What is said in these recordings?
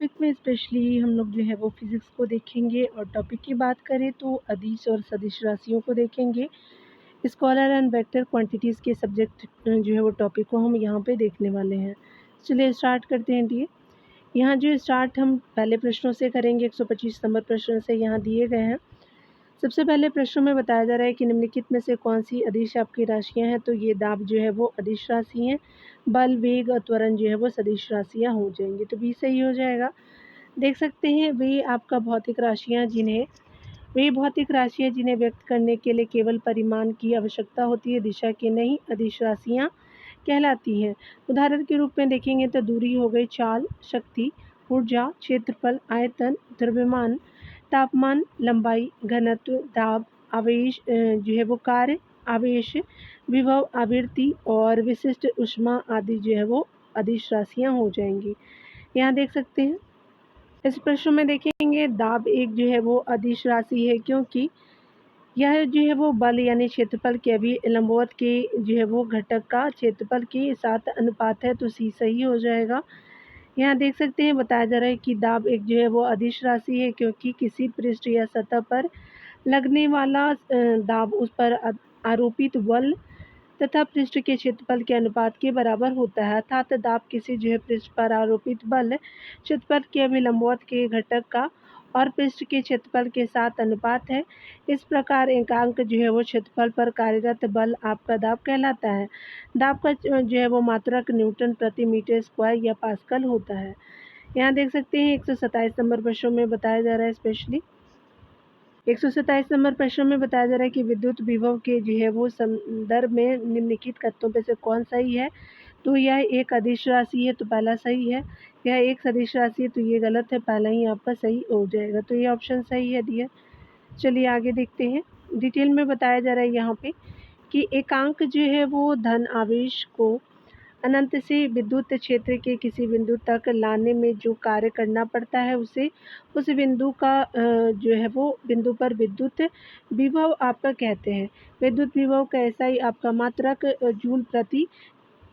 Topic में specially हम लोग जो है वो फिज़िक्स को देखेंगे और टॉपिक की बात करें तो अदिश और सदिश राशियों को देखेंगे। स्केलर एंड वेक्टर क्वांटिटीज़ के सब्जेक्ट जो है वो टॉपिक को हम यहाँ पे देखने वाले हैं। चलिए स्टार्ट करते हैं डी। यहाँ जो स्टार्ट हम पहले प्रश्नों से करेंगे। 125 नंबर प्रश्न से यहाँ दिए गए हैं। सबसे पहले प्रश्न में बताया जा रहा है कि निम्नलिखित में से कौन सी अदिश आपकी राशियाँ हैं। तो ये दाब जो है वो अदिश राशि हैं, बल, वेग और त्वरण जो है वो सदिश राशियाँ हो जाएंगी। तो बी सही हो जाएगा। देख सकते हैं वे आपका भौतिक राशियाँ जिन्हें व्यक्त करने के लिए केवल परिमाण की आवश्यकता होती है, दिशा की नहीं, अदिश राशियाँ कहलाती हैं। उदाहरण के रूप में देखेंगे तो दूरी हो गई, चाल, शक्ति, ऊर्जा, क्षेत्रफल, आयतन, द्रव्यमान, तापमान, लंबाई, घनत्व, दाब, आवेश जो है वो कार्य, आवेश, विभव, आवृत्ति और विशिष्ट ऊष्मा आदि जो है वो अदिश राशियाँ हो जाएंगी। यहाँ देख सकते हैं इस प्रश्न में देखेंगे दाब एक जो है वो अदिश राशि है, क्योंकि यह जो है वो बल यानी क्षेत्रफल के अभी लंबवत के जो है वो घटक का क्षेत्रफल के साथ अनुपात है। तो सी सही हो जाएगा। यहाँ देख सकते हैं बताया जा रहा है कि दाब एक जो है वो अदिश राशि है, क्योंकि किसी पृष्ठ या सतह पर लगने वाला दाब उस पर आरोपित बल तथा पृष्ठ के क्षेत्रफल के अनुपात के बराबर होता है। अर्थात दाब किसी जो है पृष्ठ पर आरोपित बल क्षेत्रफल के अभिलंबवत के घटक का और पृष्ठ के क्षेत्रफल के साथ अनुपात है। इस प्रकार एकांक जो है वो क्षेत्रफल पर कार्यरत बल आपका दाब कहलाता है। दाब का जो है वो मात्रक न्यूटन प्रति मीटर स्क्वायर या पास्कल होता है। यहाँ देख सकते हैं 127 नंबर प्रश्नों में बताया जा रहा है स्पेशली 127 नंबर प्रश्न में बताया जा रहा है कि विद्युत विभव के जो है वो संदर्भ में निम्नलिखित कथनों में से कौन सही है। तो यह एक अदिश राशि है, तो पहला सही है। यह एक सदिश राशि है, तो ये गलत है, पहला ही आपका सही हो जाएगा। तो ये ऑप्शन सही है दिया। चलिए आगे देखते हैं। डिटेल में बताया जा रहा है यहाँ पे कि एकांक जो है वो धन आवेश को अनंत से विद्युत क्षेत्र के किसी बिंदु तक लाने में जो कार्य करना पड़ता है उसे उस बिंदु का जो है वो बिंदु पर विद्युत विभव आपका कहते हैं। विद्युत विभव का ऐसा ही आपका मात्रक जूल प्रति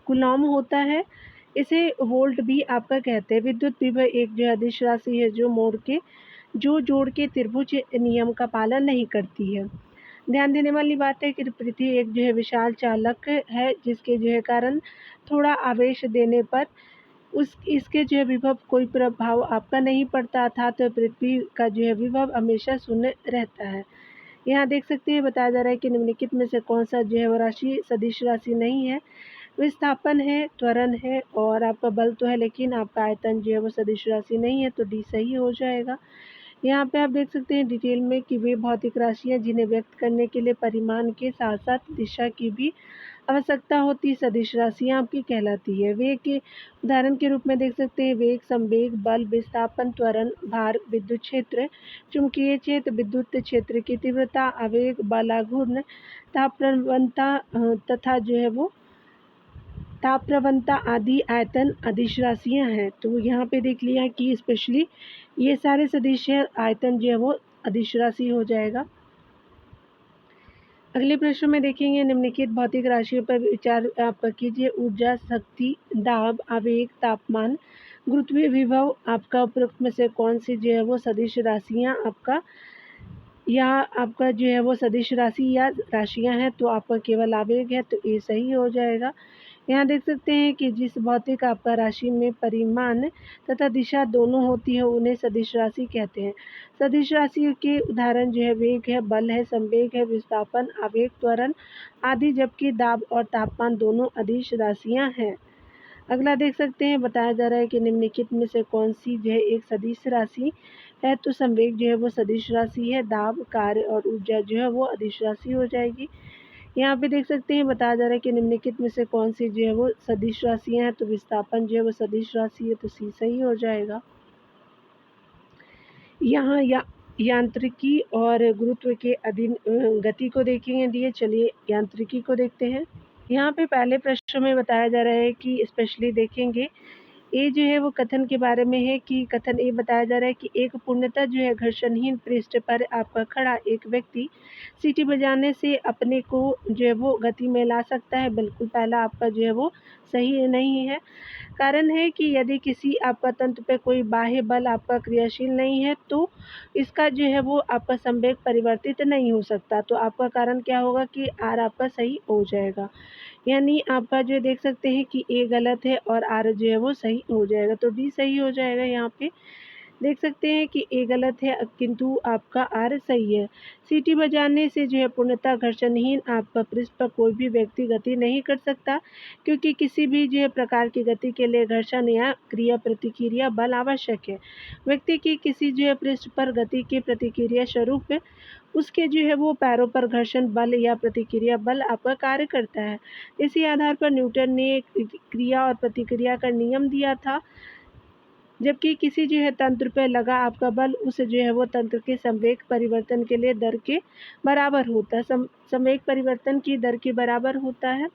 कूलॉम होता है। इसे वोल्ट भी आपका कहते हैं। विद्युत विभव एक जो अदिश राशि है जो जोड़ के त्रिभुज नियम का पालन नहीं करती है। ध्यान देने वाली बात है कि पृथ्वी एक जो है विशाल चालक है, जिसके जो है कारण थोड़ा आवेश देने पर इसके जो है विभव कोई प्रभाव आपका नहीं पड़ता, अर्थात पृथ्वी का जो है विभव हमेशा शून्य रहता है। यहाँ देख सकते हैं बताया जा रहा है कि निम्नलिखित में से कौन सा जो है वो राशि सदिश राशि नहीं है। विस्थापन है, त्वरण है और आपका बल तो है, लेकिन आपका आयतन जो है वो सदिश राशि नहीं है। तो डी सही हो जाएगा। यहाँ पे आप देख सकते हैं डिटेल में कि वे भौतिक राशियाँ जिन्हें व्यक्त करने के लिए परिमाण के साथ साथ दिशा की भी आवश्यकता होती सदिश राशियाँ आपकी कहलाती है। वेग के उदाहरण के रूप में देख सकते हैं वेग, संवेग, बल, विस्थापन, त्वरण, भार, विद्युत क्षेत्र, चुंबकीय क्षेत्र, विद्युत क्षेत्र की तीव्रता, आवेग, बलाघूर्ण, ताप प्रवणता तथा जो है वो ताप प्रवणता आदि आयतन अदिश राशियाँ हैं। तो यहाँ पे देख लिया कि स्पेशली ये सारे सदिश है, आयतन जो है वो अदिश राशि हो जाएगा। अगले प्रश्न में देखेंगे निम्नलिखित भौतिक राशियों पर विचार आपका कीजिए। ऊर्जा, शक्ति, दाब, आवेग, तापमान, गुरुत्वीय विभव आपका उपरोक्त में से कौन सी जो है वो सदिश राशियाँ आपका जो है वो सदिश राशि या राशियाँ हैं। तो आपका केवल आवेग है, तो ये सही हो जाएगा। यहाँ देख सकते हैं कि जिस भौतिक आपका राशि में परिमाण तथा दिशा दोनों होती है उन्हें सदिश राशि कहते हैं। सदिश राशि के उदाहरण जो है वेग है, बल है, संवेग है, विस्थापन, आवेग, त्वरण आदि, जबकि दाब और तापमान दोनों अदिश राशियाँ हैं। अगला देख सकते हैं बताया जा रहा है कि निम्नलिखित में से कौन सी जो है एक सदिश राशि है। तो संवेग जो है वो सदिश राशि है, दाब, कार्य और ऊर्जा जो है वो अदिश राशि हो जाएगी। यहाँ पे देख सकते हैं बताया जा रहा है कि निम्नलिखित में से कौन सी जो है वो सदिश राशियाँ हैं। तो विस्थापन जो है वो सदिश राशि है, तो सी सही हो जाएगा। यहाँ यांत्रिकी और गुरुत्व के अधीन गति को देखेंगे दिए। चलिए यांत्रिकी को देखते हैं। यहाँ पे पहले प्रश्न में बताया जा रहा है कि स्पेशली देखेंगे ये जो है वो कथन के बारे में है कि कथन ये बताया जा रहा है कि एक पूर्णतः जो है घर्षणहीन पृष्ठ पर आपका खड़ा एक व्यक्ति सीटी बजाने से अपने को जो है वो गति में ला सकता है। बिल्कुल पहला आपका जो है वो सही नहीं है। कारण है कि यदि किसी आपका तंत्र पे कोई बाह्य बल आपका क्रियाशील नहीं है तो इसका जो है वो आपका संवेग परिवर्तित नहीं हो सकता। तो आपका कारण क्या होगा कि आर आपका सही हो जाएगा। यानी आपका जो देख सकते हैं कि ए गलत है और आर जो है वो सही हो जाएगा। तो डी सही हो जाएगा। यहाँ पे देख सकते हैं कि ए गलत है किंतु आपका आर सही है। सीटी बजाने से जो है पूर्णतः घर्षणहीन आपका पृष्ठ पर कोई भी व्यक्ति गति नहीं कर सकता, क्योंकि किसी भी जो है प्रकार की गति के लिए घर्षण या क्रिया प्रतिक्रिया बल आवश्यक है। व्यक्ति की किसी जो है पृष्ठ पर गति की प्रतिक्रिया स्वरूप उसके जो है वो पैरों पर घर्षण बल या प्रतिक्रिया बल आपका कार्य करता है। इसी आधार पर न्यूटन ने क्रिया और प्रतिक्रिया का नियम दिया था। जबकि किसी जो है तंत्र पर लगा आपका बल उस जो है वो तंत्र के संवेग परिवर्तन के लिए दर के बराबर होता है। संवेग परिवर्तन की दर के बराबर होता है।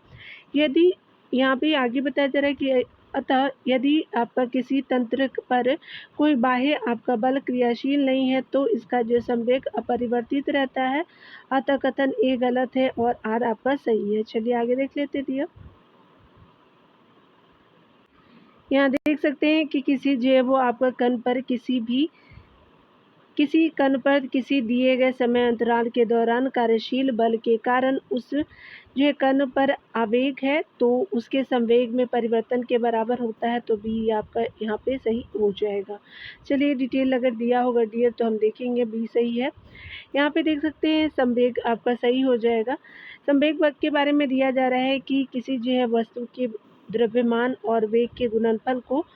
यदि यहाँ पे आगे बताया जा रहा है कि अतः यदि आपका किसी तंत्र पर कोई बाह्य आपका बल क्रियाशील नहीं है तो इसका जो संवेग अपरिवर्तित रहता है। अतः कथन ए गलत है और आर आपका सही है। चलिए आगे देख लेते हैं। यहाँ देख सकते हैं कि किसी जो है वो आपका कण पर किसी कण पर किसी दिए गए समय अंतराल के दौरान कार्यशील बल के कारण उस जो है कण पर आवेग है तो उसके संवेग में परिवर्तन के बराबर होता है। तो बी आपका यहाँ पे सही हो जाएगा। चलिए डिटेल अगर दिया होगा डियर तो हम देखेंगे बी सही है। यहाँ पे देख सकते हैं संवेग आपका सही हो जाएगा। संवेग के बारे में दिया जा रहा है कि किसी जो है वस्तु के द्रव्यमान और वेग के गुणनफल को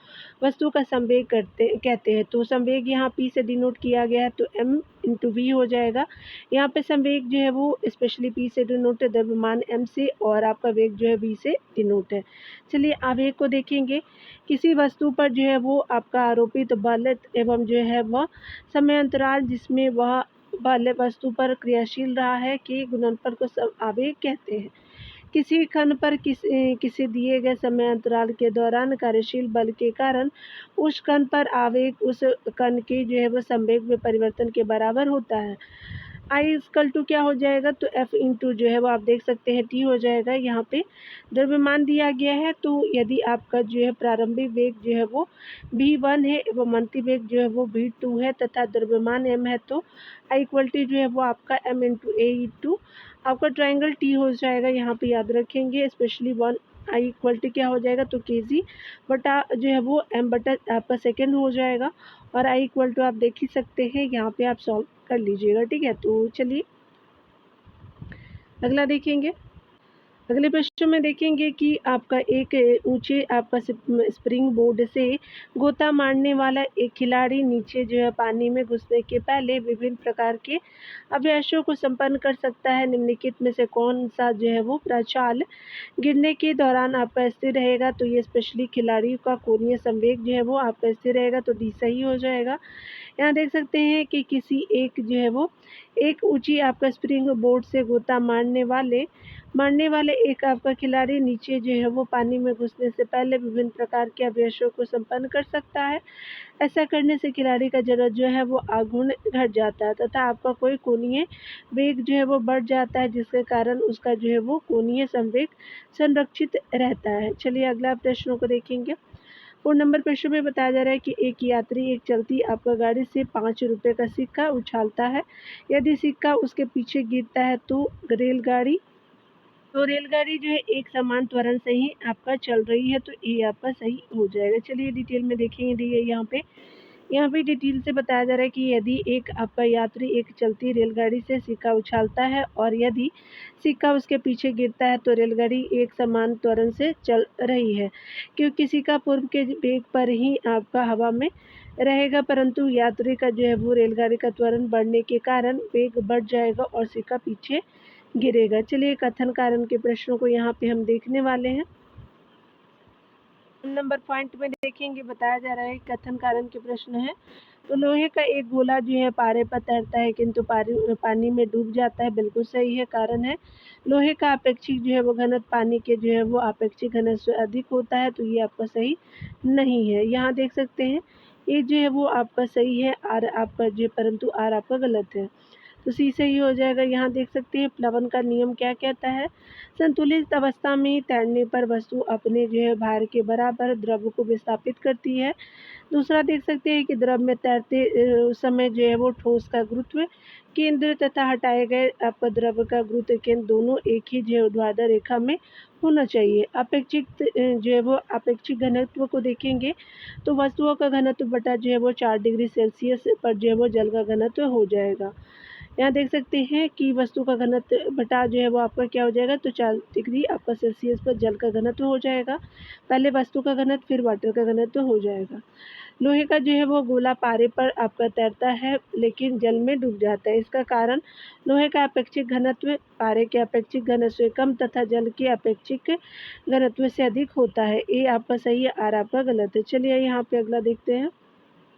वस्तु का संवेग कहते हैं। तो संवेग यहाँ पी से डिनोट किया गया है तो m इंटू वी हो जाएगा। यहाँ पे संवेग जो है वो स्पेशली पी से डिनोट है, द्रव्यमान m से और आपका वेग जो है v से डिनोट है। चलिए आवेग को देखेंगे। किसी वस्तु पर जो है वो आपका आरोपित बल एवं जो है वह समय अंतराल जिसमें वह बल वस्तु पर क्रियाशील रहा है के गुणनफल को आवेग कहते हैं। किसी कण पर किसी दिए गए समय अंतराल के दौरान कार्यशील बल के कारण उस कण पर आवेग उस कण के जो है वो संवेग में परिवर्तन के बराबर होता है। आई इक्वल टू क्या हो जाएगा तो एफ इंटू जो है वो आप देख सकते हैं टी हो जाएगा। यहाँ पे द्रव्यमान दिया गया है तो यदि आपका जो है प्रारंभिक वेग जो है वो v1 है एवं अंतिम वेग जो है वो v2 है तथा द्रव्यमान m है तो आई इक्वल टू जो है वो आपका m इंटू ए इंटू आपका ट्राइंगल टी हो जाएगा। यहाँ पे याद रखेंगे specially one I equal to क्या हो जाएगा तो के जी बटा जो है वो एम बटा आपका सेकेंड हो जाएगा। और आई इक्वल टू आप देख ही सकते हैं। यहाँ पे आप सॉल्व कर लीजिएगा। ठीक है, तो चलिए अगला देखेंगे। अगले प्रश्न में देखेंगे कि आपका एक ऊंचे आपका स्प्रिंग बोर्ड से गोता मारने वाला एक खिलाड़ी नीचे जो है पानी में घुसने के पहले विभिन्न प्रकार के अभ्यासों को संपन्न कर सकता है। निम्नलिखित में से कौन सा जो है वो प्रचाल गिरने के दौरान आपका स्थिर रहेगा। तो ये स्पेशली खिलाड़ी का कोणीय संवेग जो है वो आपका स्थिर रहेगा तो डी सही हो जाएगा। यहाँ देख सकते हैं कि किसी एक जो है वो एक ऊंची आपका स्प्रिंग बोर्ड से गोता मारने वाले एक आपका खिलाड़ी नीचे जो है वो पानी में घुसने से पहले विभिन्न प्रकार के अभ्यासों को संपन्न कर सकता है। ऐसा करने से खिलाड़ी का जरूरत जो है वो आघूर्ण घट जाता है तथा आपका कोई कोणीय वेग जो है वो बढ़ जाता है जिसके कारण उसका जो है वो कोणीय संवेग संरक्षित रहता है। चलिए अगला प्रश्नों को देखेंगे। 4 नंबर प्रश्न में बताया जा रहा है कि एक यात्री एक चलती आपका गाड़ी से 5 रुपये का सिक्का उछालता है। यदि सिक्का उसके पीछे गिरता है तो रेलगाड़ी जो है एक समान त्वरण से ही आपका चल रही है तो ये आपका सही हो जाएगा। चलिए डिटेल में देखेंगे। यहाँ पे डिटेल से बताया जा रहा है कि यदि एक आपका यात्री एक चलती रेलगाड़ी से सिक्का उछालता है और यदि सिक्का उसके पीछे गिरता है तो रेलगाड़ी एक समान त्वरण से चल रही है, क्योंकि सिक्का पूर्व के वेग पर ही आपका हवा में रहेगा, परंतु यात्री का जो है वो रेलगाड़ी का त्वरण बढ़ने के कारण वेग बढ़ जाएगा और सिक्का पीछे गिरेगा। चलिए कथन कारण के प्रश्नों को यहाँ पे हम देखने वाले हैं। नंबर पॉइंट में देखेंगे बताया जा रहा है कथन कारण के प्रश्न है। तो लोहे का एक गोला जो है पारे पर तैरता है किंतु पानी में डूब जाता है। बिल्कुल सही है। कारण है लोहे का अपेक्षिक जो है वो घनत्व पानी के जो है वो अपेक्षिक घनत्व से अधिक होता है तो ये आपका सही नहीं है। यहाँ देख सकते हैं ये जो है वो आपका सही है आर आपका जो परंतु आर आपका गलत है। तो सी सही हो जाएगा। यहाँ देख सकते हैं प्लवन का नियम क्या कहता है, संतुलित अवस्था में तैरने पर वस्तु अपने जो है भार के बराबर द्रव को विस्थापित करती है। दूसरा देख सकते हैं कि द्रव में तैरते समय जो है वो ठोस का गुरुत्व केंद्र तथा हटाए गए आपका द्रव का गुरुत्व केंद्र दोनों एक ही जो है ऊर्ध्वाधर रेखा में होना चाहिए। अपेक्षित जो है वो अपेक्षित घनत्व को देखेंगे तो वस्तुओं का घनत्व बटा जो है वो 4 डिग्री सेल्सियस पर जो है वो जल का घनत्व हो जाएगा। यहाँ देख सकते हैं कि वस्तु का घनत्व बटा जो है वो आपका क्या हो जाएगा, तो 4 डिग्री आपका सेल्सियस पर जल का घनत्व हो जाएगा। पहले वस्तु का घनत्व फिर वाटर का घनत्व हो जाएगा। लोहे का जो है वो गोला पारे पर आपका तैरता है लेकिन जल में डूब जाता है। इसका कारण लोहे का अपेक्षित घनत्व पारे के अपेक्षित घनत्व से कम तथा जल के अपेक्षित घनत्व से अधिक होता है। ए आपका सही है, आर आपका गलत है। चलिए यहाँ पे अगला देखते हैं।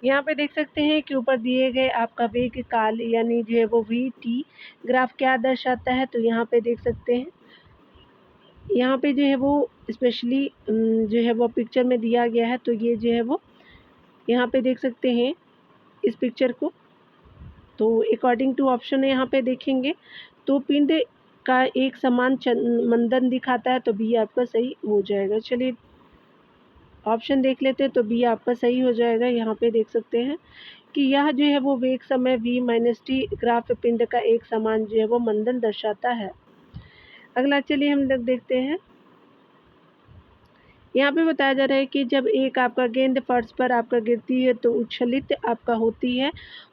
यहाँ पे देख सकते हैं कि ऊपर दिए गए आपका वेग काल यानी जो है वो वी टी ग्राफ क्या दर्शाता है। तो यहाँ पे देख सकते हैं, यहाँ पे जो है वो स्पेशली जो है वो पिक्चर में दिया गया है। तो ये जो है वो यहाँ पे देख सकते हैं इस पिक्चर को। तो अकॉर्डिंग टू ऑप्शन यहाँ पे देखेंगे तो पिंड का एक समान मंदन दिखाता है, तो बी आपका सही हो जाएगा। चलिए ऑप्शन देख लेते हैं, तो बी आपका सही हो जाएगा। यहाँ पे देख सकते हैं कि यह जो है वो वेग समय v माइनस टी ग्राफ पिंड का एक समान जो है वो मंदन दर्शाता है। अगला चलिए हम लोग देखते हैं। यहाँ पे बताया जा रहा है कि जब एक आपका गेंद फर्श पर आपका गिरती है तो उछलित आपका होती है,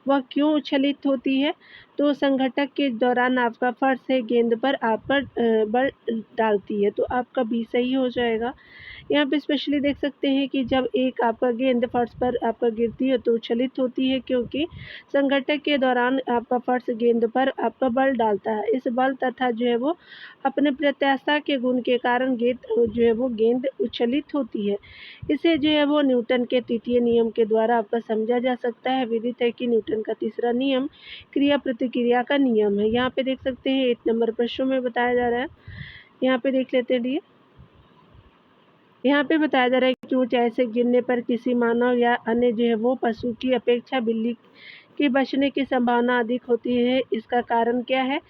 वह क्यों उछलित होती है। तो संघटक के दौरान आपका फर्श से गेंद पर आपका बल डालती है, तो आपका बी सही हो जाएगा। यहाँ पे स्पेशली देख सकते हैं कि जब एक आपका गेंद फर्श पर आपका गिरती है तो उछलित होती है, क्योंकि संघटक के दौरान आपका फर्श गेंद पर आपका बल डालता है। इस बल तथा जो है वो अपने प्रत्याशा के गुण के कारण गेंद उछलित होती है। इसे जो है वो न्यूटन के तृतीय नियम के द्वारा आपका समझा जा सकता है। विदित है कि न्यूटन का तीसरा नियम क्रिया प्रतिक्रिया का नियम है। यहाँ पे देख सकते हैं 8 नंबर प्रश्न में बताया जा रहा है। यहाँ पे देख लेते हैं। यहाँ पे बताया जा रहा है कि ऊंचाई से गिरने पर किसी मानव या अन्य जो है वो पशु की अपेक्षा बिल्ली के बचने की संभावना अधिक होती है। इसका कारण क्या है,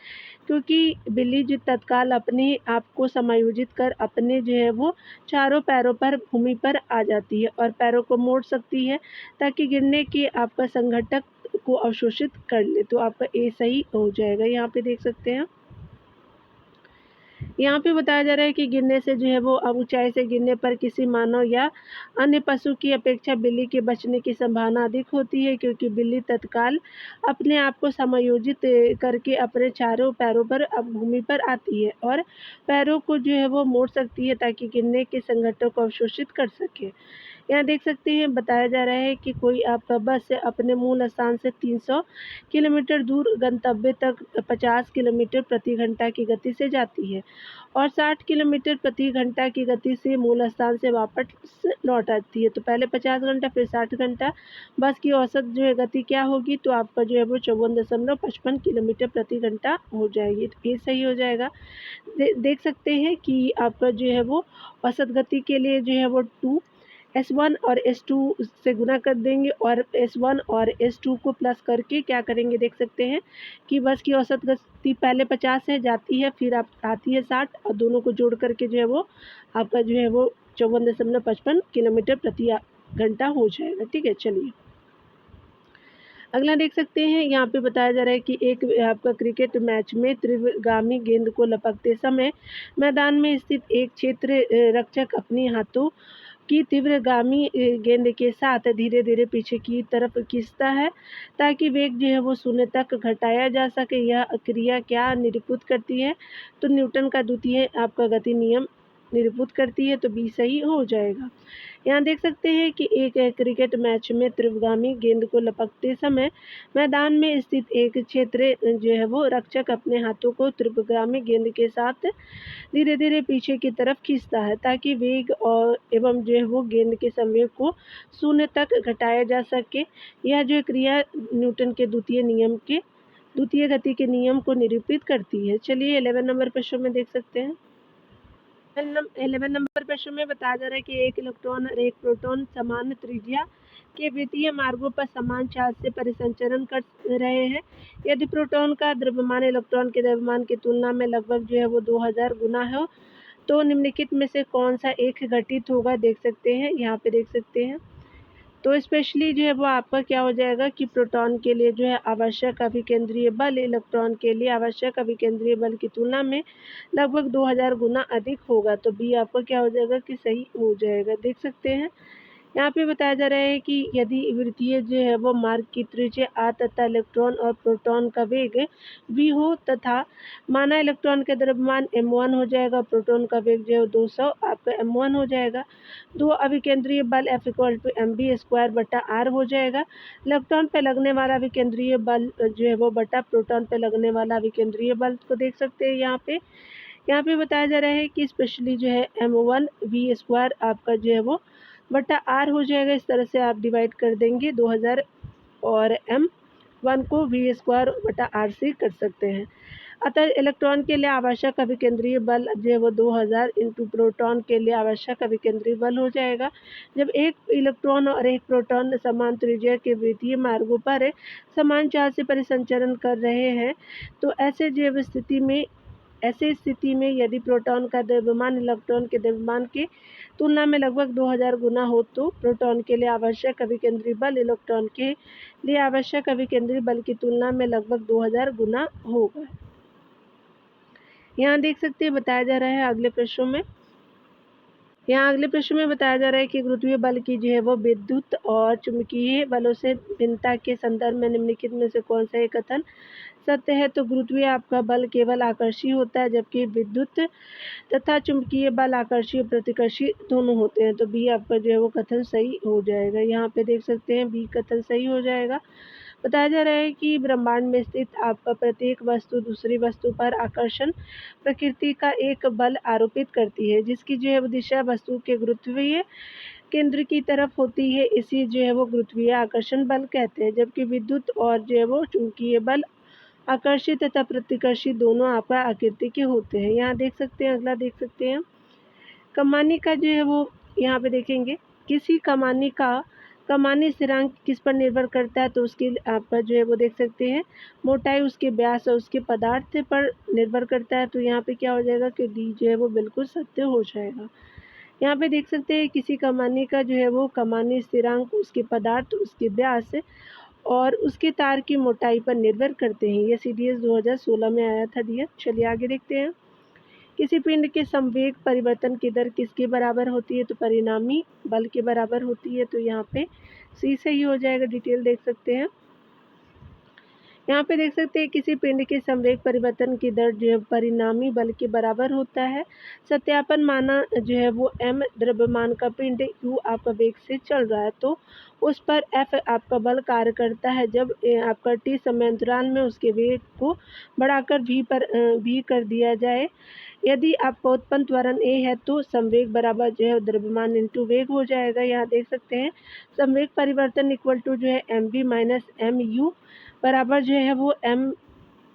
क्योंकि बिल्ली जो तत्काल अपने आप को समायोजित कर अपने जो है वो चारों पैरों पर भूमि पर आ जाती है और पैरों को मोड़ सकती है ताकि गिरने के आपका संघटक को अवशोषित कर ले। तो आपका ए सही हो जाएगा। यहाँ पे देख सकते हैं, यहाँ पे बताया जा रहा है कि गिरने से जो है वो अब ऊंचाई से गिरने पर किसी मानव या अन्य पशु की अपेक्षा बिल्ली के बचने की संभावना अधिक होती है, क्योंकि बिल्ली तत्काल अपने आप को समायोजित करके अपने चारों पैरों पर अब भूमि पर आती है और पैरों को जो है वो मोड़ सकती है ताकि गिरने के संघटक को अवशोषित कर सके। यहाँ देख सकते हैं बताया जा रहा है कि कोई आपका बस से अपने मूल स्थान से 300 किलोमीटर दूर गंतव्य तक 50 किलोमीटर प्रति घंटा की गति से जाती है और 60 किलोमीटर प्रति घंटा की गति से मूल स्थान से वापस लौट आती है। तो पहले 50 घंटा फिर 60 घंटा बस की औसत जो है गति क्या होगी, तो आपका जो है वो 54.55 किलोमीटर प्रति घंटा हो जाएगी। तो ये सही हो जाएगा। देख सकते हैं कि आपका जो है वो औसत गति के लिए जो है वो 2S1 और S2 से गुना कर देंगे और S1 और S2 को प्लस करके क्या करेंगे, देख सकते हैं कि बस की औसत गति पहले 50 है जाती है, फिर आप आती है 60 और दोनों को जोड़ करके जो है वो आपका जो है वो 54.55 किलोमीटर प्रति घंटा हो जाएगा। ठीक है, चलिए अगला देख सकते हैं। यहाँ पे बताया जा रहा है कि एक आपका क्रिकेट मैच में त्रिगामी गेंद को लपकते समय मैदान में स्थित एक क्षेत्र रक्षक अपनी हाथों की तीव्रगामी गेंद के साथ धीरे धीरे पीछे की तरफ खींचता है ताकि वेग जो है वो शून्य तक घटाया जा सके। यह क्रिया क्या निरूपित करती है, तो न्यूटन का द्वितीय आपका गति नियम निरूपित करती है। तो बी सही हो जाएगा। यहाँ देख सकते हैं कि एक क्रिकेट मैच में तीव्रगामी गेंद को लपकते समय मैदान में स्थित एक क्षेत्र जो है वो रक्षक अपने हाथों को तीव्रगामी गेंद के साथ धीरे धीरे पीछे की तरफ खींचता है ताकि वेग और एवं जो है वो गेंद के संवेग को शून्य तक घटाया जा सके। यह जो क्रिया न्यूटन के द्वितीय गति के नियम को निरूपित करती है। चलिए 11 नंबर प्रश्न में देख सकते हैं। 11 नंबर प्रश्न में बताया जा रहा है कि एक इलेक्ट्रॉन और एक प्रोटॉन समान त्रिज्या के वितीय मार्गों पर समान चार्ज से परिसंचरण कर रहे हैं। यदि प्रोटॉन का द्रव्यमान इलेक्ट्रॉन के द्रव्यमान की तुलना में लगभग जो है वो 2000 गुना हो, तो निम्नलिखित में से कौन सा एक घटित होगा, देख सकते हैं, यहाँ पे देख सकते हैं। तो स्पेशली जो है वो आपका क्या हो जाएगा कि प्रोटॉन के लिए जो है आवश्यक अभिकेंद्रीय बल इलेक्ट्रॉन के लिए आवश्यक अभिकेंद्रीय बल की तुलना में लगभग 2000 गुना अधिक होगा। तो बी आपका क्या हो जाएगा कि सही हो जाएगा, देख सकते हैं। यहाँ पे बताया जा रहा है कि यदि वृत्तीय जो है वो मार्ग की त्रिज्या r तथा इलेक्ट्रॉन और प्रोटॉन का वेग v हो तथा माना इलेक्ट्रॉन का द्रव्यमान m1 हो जाएगा, प्रोटॉन का वेग जो है 200 आपका m1 हो जाएगा। दो अभिकेंद्रीय बल F = mv² r हो जाएगा। इलेक्ट्रॉन पे लगने वाला अभिकेंद्रीय बल जो है वो बटा प्रोटॉन पे लगने वाला अभिकेंद्रीय बल को देख सकते हैं। यहाँ पे बताया जा रहा है कि स्पेशली जो है m1 v² आपका जो है वो बटा r हो जाएगा। इस तरह से आप डिवाइड कर देंगे 2000 और m1 को v² बटा r से कर सकते हैं। अतः इलेक्ट्रॉन के लिए आवश्यक अभिकेंद्रीय बल जो है वो 2000 इंटू प्रोटॉन के लिए आवश्यक अभिकेंद्रीय बल हो जाएगा। जब एक इलेक्ट्रॉन और एक प्रोटॉन समान त्रिज्या के वृत्तीय मार्गों पर समान चार्ज से परिसंचरण कर रहे हैं, तो ऐसे स्थिति में यदि प्रोटॉन का द्रव्यमान इलेक्ट्रॉन के द्रव्यमान की तुलना में लगभग 2000 गुना हो, तो प्रोटॉन के लिए आवश्यक अभिकेंद्रीय बल इलेक्ट्रॉन के लिए आवश्यक अभिकेंद्रीय बल की तुलना में लगभग 2000 गुना होगा। यहाँ देख सकते हैं बताया जा रहा है अगले प्रश्न में बताया जा रहा है कि गुरुत्वीय बल की जो है वो विद्युत और चुंबकीय बलों से भिन्नता के संदर्भ में निम्नलिखित में से कौन सा एक कथन सत्य है। तो गुरुत्वीय आपका बल केवल आकर्षी होता है, जबकि विद्युत तथा चुंबकीय बल आकर्षी और प्रतिकर्षी दोनों होते हैं। तो बी आपका जो है वो कथन सही हो जाएगा। यहाँ पे देख सकते हैं बी कथन सही हो जाएगा। बताया जा रहा है कि ब्रह्मांड में स्थित आपका प्रत्येक वस्तु दूसरी वस्तु पर आकर्षण प्रकृति का एक बल आरोपित करती है, जिसकी जो है वो दिशा वस्तु के गुरुत्वीय केंद्र की तरफ होती है। इसी जो है वो गुरुत्वीय आकर्षण बल कहते हैं। जबकि विद्युत और जो है वो चुंबकीय बल आकर्षी तथा प्रतिकर्षी दोनों आपका आकृति के होते हैं। यहाँ देख सकते हैं, अगला देख सकते हैं कमानी का जो है वो यहाँ पे देखेंगे किसी कमानी स्थिरांक किस पर निर्भर करता है। तो उसकी आपका जो है वो देख सकते हैं मोटाई उसके व्यास और उसके पदार्थ पर निर्भर करता है। तो यहाँ पे क्या हो जाएगा कि डी जो है वो बिल्कुल सत्य हो जाएगा। यहाँ पे देख सकते हैं किसी कमानी का जो है वो कमानी स्थिरांक उसके पदार्थ उसके व्यास और उसके तार की मोटाई पर निर्भर करते हैं। यह CDS 2016 में आया था डियर। चलिए आगे देखते हैं। किसी पिंड के संवेग परिवर्तन की दर किसके बराबर होती है। तो परिणामी बल के बराबर होती है। तो यहाँ पे सी सही हो जाएगा। डिटेल देख सकते हैं। यहाँ पे देख सकते हैं किसी पिंड के संवेग परिवर्तन की दर जो है परिणामी बल के बराबर होता है। सत्यापन माना जो है वो m द्रव्यमान का पिंड u आपका वेग से चल रहा है, तो उस पर F आपका बल कार्य करता है। जब आपका t समय अंतराल में उसके वेग को बढ़ाकर v कर दिया जाए। यदि आपका उत्पन्न त्वरण a है, तो संवेग बराबर जो है द्रव्यमान इंटू वेग हो जाएगा। यहाँ देख सकते हैं संवेग परिवर्तन इक्वल टू जो है mv माइनस mu बराबर जो है वो m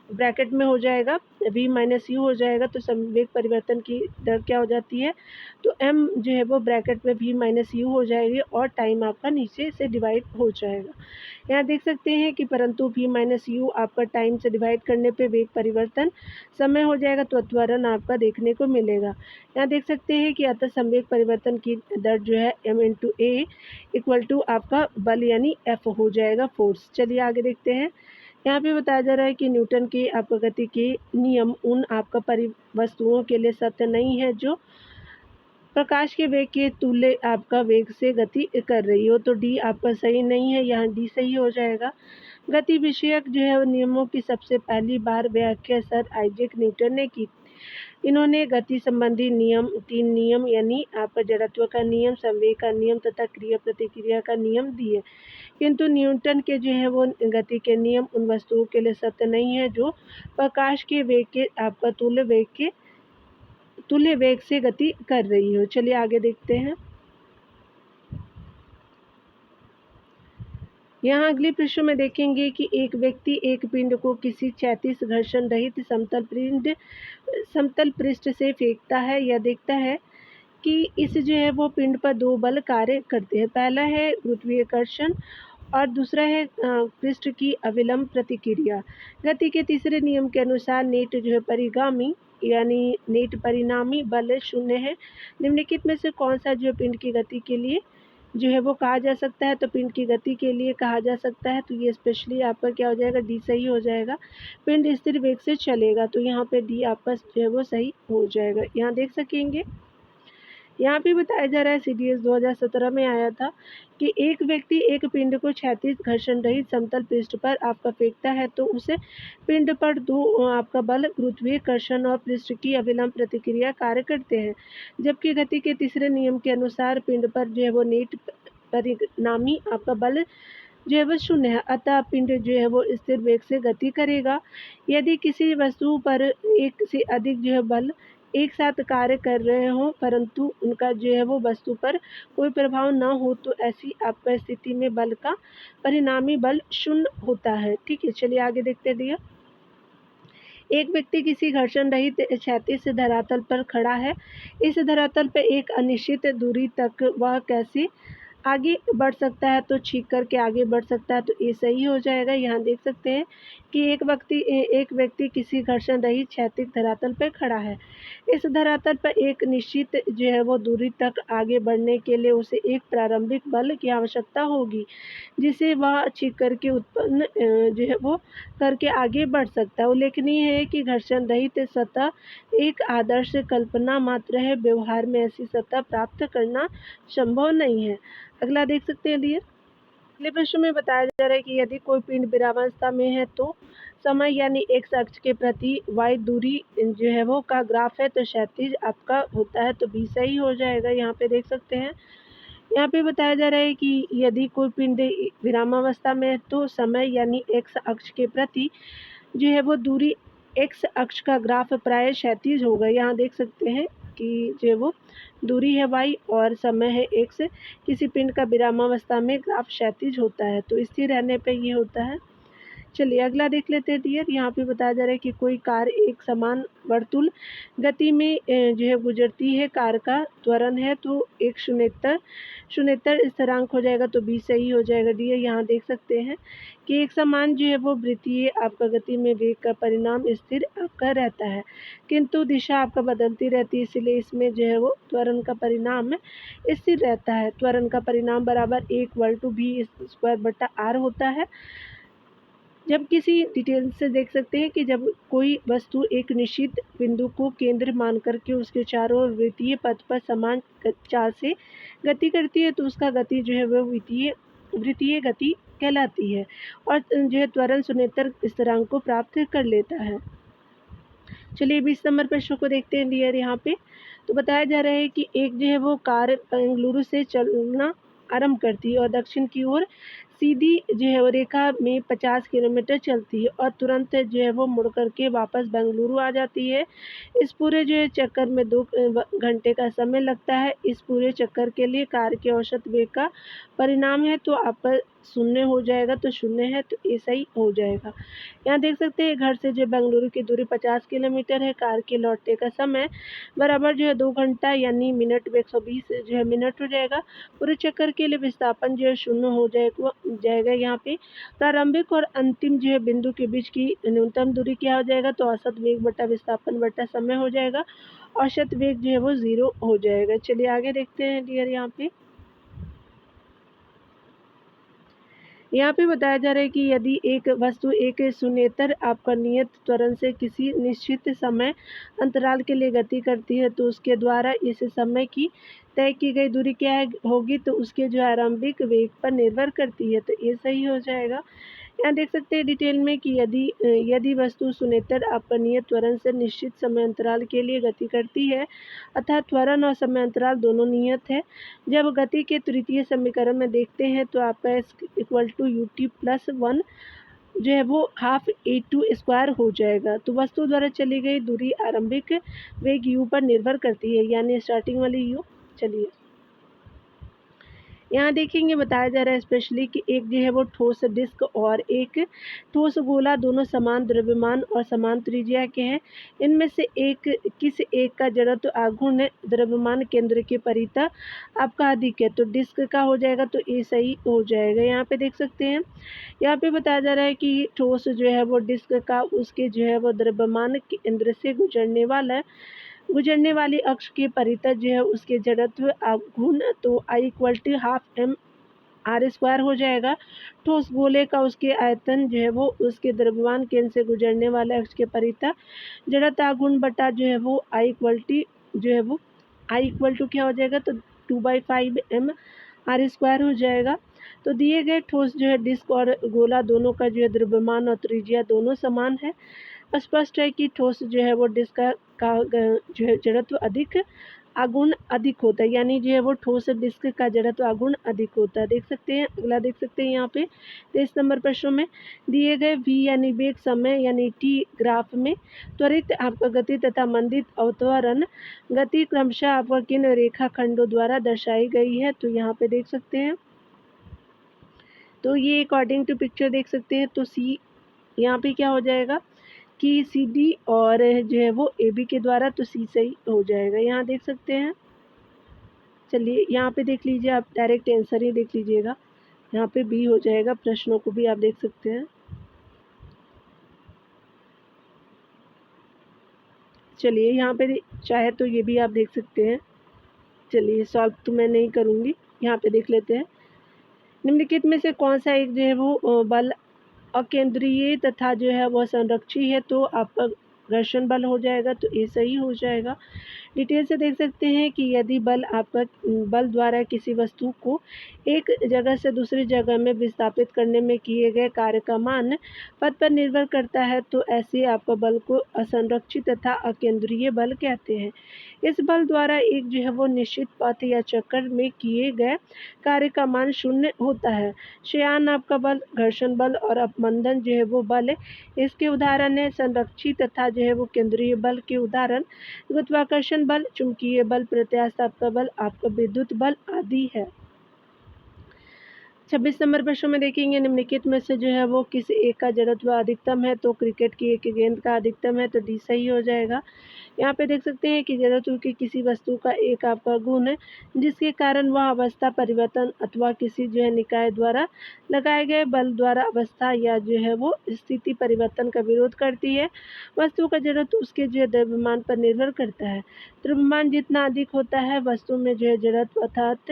ब्रैकेट में हो जाएगा v माइनस यू हो जाएगा। तो संवेग परिवर्तन की दर क्या हो जाती है, तो m जो है वो ब्रैकेट में v माइनस यू हो जाएगी और टाइम आपका नीचे से डिवाइड हो जाएगा। यहाँ देख सकते हैं कि परंतु v माइनस यू आपका टाइम से डिवाइड करने पे वेग परिवर्तन समय हो जाएगा, तो त्वरण आपका देखने को मिलेगा। यहाँ देख सकते हैं कि अतः संवेग परिवर्तन की दर जो है m into a equal to आपका बल यानी F हो जाएगा, फोर्स। चलिए आगे देखते हैं। यहाँ पे बताया जा रहा है कि न्यूटन के आपका गति के नियम उन आपका वस्तुओं के लिए सत्य नहीं है जो प्रकाश के वेग के तुल्य आपका वेग से गति कर रही हो। तो डी आपका सही नहीं है, यहाँ डी सही हो जाएगा। गति विषयक जो है नियमों की सबसे पहली बार व्याख्या सर आइजैक न्यूटन ने की। इन्होंने गति संबंधी नियम 3 नियम यानी आपका जड़त्व का नियम, संवेग का नियम तथा क्रिया प्रतिक्रिया का नियम दिए। किंतु न्यूटन के जो है वो गति के नियम उन वस्तुओं के लिए सत्य नहीं है जो प्रकाश के वेग के आपका तुल्य वेग से गति कर रही हो। चलिए आगे देखते हैं। यहाँ अगले प्रश्न में देखेंगे कि एक व्यक्ति एक पिंड को किसी क्षैतिज घर्षण रहित समतल पृष्ठ से फेंकता है या देखता है कि इस जो है वो पिंड पर दो बल कार्य करते हैं। पहला है गुरुत्वाकर्षण और दूसरा है पृष्ठ की अविलंब प्रतिक्रिया। गति के तीसरे नियम के अनुसार नेट जो है परिगामी यानी नेट परिणामी बल शून्य है। निम्नलिखित में से कौन सा जो है पिंड की गति के लिए जो है वो कहा जा सकता है? तो पिंड की गति के लिए कहा जा सकता है, तो ये स्पेशली आपका क्या हो जाएगा? डी सही हो जाएगा। पिंड स्थिर वेग से चलेगा, तो यहाँ पे डी आपका जो है वो सही हो जाएगा। यहाँ देख सकेंगे, यहाँ पे बताया जा रहा है CDS 2017 में आया था कि एक व्यक्ति एक पिंड को क्षैतिज घर्षण रहित समतल पृष्ठ पर आपका फेंकता है, तो उसे पिंड पर दो आपका बल गुरुत्वाकर्षण और पृष्ठ की अविलंब प्रतिक्रिया कार्य करते हैं। जबकि गति के तीसरे नियम के अनुसार पिंड पर जो है वो नेट परिणामी आपका बल जो है वो शून्य है, अतः पिंड जो है वो स्थिर वेग से गति करेगा। यदि किसी वस्तु पर एक से अधिक जो है बल एक साथ कार्य कर रहे हों परंतु उनका जो है वो वस्तु पर कोई प्रभाव न हो, तो ऐसी आपका स्थिति में बल का परिणामी बल शून्य होता है। ठीक है, चलिए आगे देखते हैं। एक व्यक्ति किसी घर्षण रहित क्षैतिज धरातल पर खड़ा है। इस धरातल पर एक अनिश्चित दूरी तक वह कैसे आगे बढ़ सकता है? तो छींक करके आगे बढ़ सकता है, तो ये सही हो जाएगा। यहाँ देख सकते हैं कि एक व्यक्ति किसी घर्षण रहित क्षैतिज धरातल पर खड़ा है। इस धरातल पर एक निश्चित जो है वो दूरी तक आगे बढ़ने के लिए उसे एक प्रारंभिक बल की आवश्यकता होगी, जिसे वह छींक करके उत्पन्न जो है वो करके आगे बढ़ सकता है। उल्लेखनीय है कि घर्षण रहित सतह एक आदर्श कल्पना मात्र है, व्यवहार में ऐसी सतह प्राप्त करना संभव नहीं है। अगला देख सकते हैं डियर। अगले प्रश्न में बताया जा रहा है कि यदि कोई पिंड विरामावस्था में है तो समय यानी एक्स अक्ष के प्रति वाई दूरी जो है वो का ग्राफ है, तो क्षैतिज आपका होता है, तो बी सही हो जाएगा। यहाँ पे देख सकते हैं, यहाँ पे बताया जा रहा है कि यदि कोई पिंड विरामावस्था में है तो समय यानी एक्स अक्ष के प्रति जो है वो दूरी एक्स अक्ष का ग्राफ प्राय क्षैतिज होगा। यहाँ देख सकते हैं कि जो वो दूरी है वाई और समय है एक्स। किसी पिंड का विरामावस्था में ग्राफ क्षैतिज होता है, तो स्थिर रहने पे ये होता है। चलिए अगला देख लेते हैं डियर। यहाँ पे बताया जा रहा है कि कोई कार एक समान वर्तुल गति में जो है गुजरती है। कार का त्वरण है तो एक शून्येतर स्थिरांक हो जाएगा, तो बी सही हो जाएगा डियर। यहाँ देख सकते हैं कि एक समान जो है वो वृत्तीय आपका गति में वेग का परिणाम स्थिर आपका रहता है, किंतु दिशा आपका बदलती रहती है, इसलिए इसमें जो है वो त्वरण का परिणाम स्थिर रहता है। त्वरण का परिणाम बराबर 1/v² होता है। जब किसी डिटेल से देख सकते हैं कि जब कोई वस्तु एक निश्चित बिंदु को केंद्र मान करके उसके चारों ओर वृत्तीय पथ पर समान चाल से गति करती है, तो उसका गति जो है वह वृत्तीय गति कहलाती है और जो है त्वरण शून्येतर स्थिरांक को प्राप्त कर लेता है। चलिए 20 नंबर प्रश्न को देखते हैं डियर। यहाँ पे तो बताया जा रहा है कि एक जो है वो कार बेंगलुरु से चलना आरंभ करती है और दक्षिण की ओर सीधी जो है वो रेखा में 50 किलोमीटर चलती है और तुरंत जो है वो मुड़ करके वापस बेंगलुरु आ जाती है। इस पूरे जो है चक्कर में 2 घंटे का समय लगता है। इस पूरे चक्कर के लिए कार के औसत वेग का परिणाम है, तो आपका शून्य हो जाएगा, तो शून्य है, तो ये सही हो जाएगा। यहाँ देख सकते हैं घर से जो बेंगलुरु की दूरी 50 किलोमीटर है। कार के लौटने का समय बराबर जो है 2 घंटा यानी मिनट 120 जो है मिनट हो जाएगा। पूरे चक्कर के लिए विस्थापन जो है शून्य हो जाएगा। यहाँ पे प्रारंभिक और अंतिम जो है बिंदु के बीच की न्यूनतम दूरी क्या हो जाएगा? तो औसत वेग बटा विस्थापन बटा समय हो जाएगा। औसत वेग जो है वो 0 हो जाएगा। चलिए आगे देखते हैं डियर। यहाँ पे बताया जा रहा है कि यदि एक वस्तु एक शून्येतर आपका नियत त्वरण से किसी निश्चित समय अंतराल के लिए गति करती है, तो उसके द्वारा इस समय की तय की गई दूरी क्या होगी? तो उसके जो आरंभिक वेग पर निर्भर करती है, तो ये सही हो जाएगा। यहाँ देख सकते हैं डिटेल में कि यदि वस्तु शून्येतर आपका नियत त्वरण से निश्चित समय अंतराल के लिए गति करती है, अर्थात त्वरण और समय अंतराल दोनों नियत है। जब गति के तृतीय समीकरण में देखते हैं तो आपका ut+1 जो है वो हाफ a² हो जाएगा। तो वस्तु द्वारा चली गई दूरी आरंभिक वेग u पर निर्भर करती है, यानी स्टार्टिंग वाली u। चलिए यहाँ देखेंगे बताया जा रहा है स्पेशली कि एक जो है वो ठोस डिस्क और एक ठोस गोला दोनों समान द्रव्यमान और समान त्रिज्या के हैं। इनमें से एक किस एक का जड़त्व आघूर्ण द्रव्यमान केंद्र के परितः आपका अधिक है, तो डिस्क का हो जाएगा, तो ये सही हो जाएगा। यहाँ पे देख सकते हैं, यहाँ पे बताया जा रहा है कि ठोस जो है वो डिस्क का उसके जो है वो द्रव्यमान केंद्र से गुजरने वाली अक्ष के परितः जो है उसके जड़त्व आघूर्ण, तो I=12m r² हो जाएगा। ठोस गोले का उसके आयतन जो है वो उसके द्रव्यमान केंद्र से गुजरने वाले अक्ष के परितः जड़त्व आघूर्ण बटा जो है वो I= क्या हो जाएगा, तो 2/5m r² हो जाएगा। तो दिए गए ठोस जो है डिस्क और गोला दोनों का जो है द्रव्यमान और त्रिज्या दोनों समान है। स्पष्ट है कि ठोस जो है वो डिस्क का जो है जड़त्व अधिक आघूर्ण अधिक होता है, यानी जो है वो ठोस डिस्क का जड़त्व आघूर्ण अधिक होता है। देख सकते हैं, अगला देख सकते हैं यहाँ पे 23 नंबर प्रश्न में दिए गए v यानी वेग समय यानी t ग्राफ में त्वरित आपका गति तथा मंदित अवतरण गति क्रमशः आपका किन रेखाखंडों द्वारा दर्शाई गई है, तो यहाँ पे देख सकते हैं, तो ये अकॉर्डिंग टू पिक्चर देख सकते हैं, तो सी यहाँ पे क्या हो जाएगा कि सी डी और जो है वो ए बी के द्वारा, तो सी सही हो जाएगा। यहाँ देख सकते हैं, चलिए यहाँ पे देख लीजिए, आप डायरेक्ट आंसर ही देख लीजिएगा, यहाँ पे बी हो जाएगा। प्रश्नों को भी आप देख सकते हैं, चलिए यहाँ पे चाहे तो ये भी आप देख सकते हैं। चलिए सॉल्व तो मैं नहीं करूँगी, यहाँ पे देख लेते हैं। निम्नलिखित में से कौन सा एक जो है वो बल अकेंद्रीय तथा जो है वह संरक्षी है, तो आपका घर्षण बल हो जाएगा, तो ये सही हो जाएगा। डिटेल से देख सकते हैं कि यदि बल द्वारा किसी वस्तु को एक जगह से दूसरी जगह में विस्थापित करने में किए गए कार्य का मान पथ पर निर्भर करता है, तो ऐसे आपका बल को असंरक्षित तथा अकेंद्रीय बल कहते हैं। इस बल द्वारा एक जो है वो निश्चित पथ या चक्कर में किए गए कार्य का मान शून्य होता है। शयान आपका बल, घर्षण बल और अपमंदन जो है वो बल इसके उदाहरण है। संरक्षित तथा जो है वो केंद्रीय बल के उदाहरण गुरुत्वाकर्षण बल, चुंबकीय बल, प्रत्यास्थापक बल, आपका विद्युत बल आदि है। 26 नंबर प्रश्न में देखेंगे, निम्नलिखित में से जो है वो किस एक का जड़त्व अधिकतम है, तो क्रिकेट की एक गेंद का अधिकतम है, तो डी सही हो जाएगा। यहाँ पे देख सकते हैं कि जड़त्व की किसी वस्तु का एक आपका गुण है जिसके कारण वह अवस्था परिवर्तन अथवा किसी जो है निकाय द्वारा लगाए गए बल द्वारा अवस्था या जो है वो स्थिति परिवर्तन का विरोध करती है। वस्तु का जड़त्व उसके जो है द्रव्यमान पर निर्भर करता है। द्रव्यमान जितना अधिक होता है, वस्तु में जो है जड़त्व अर्थात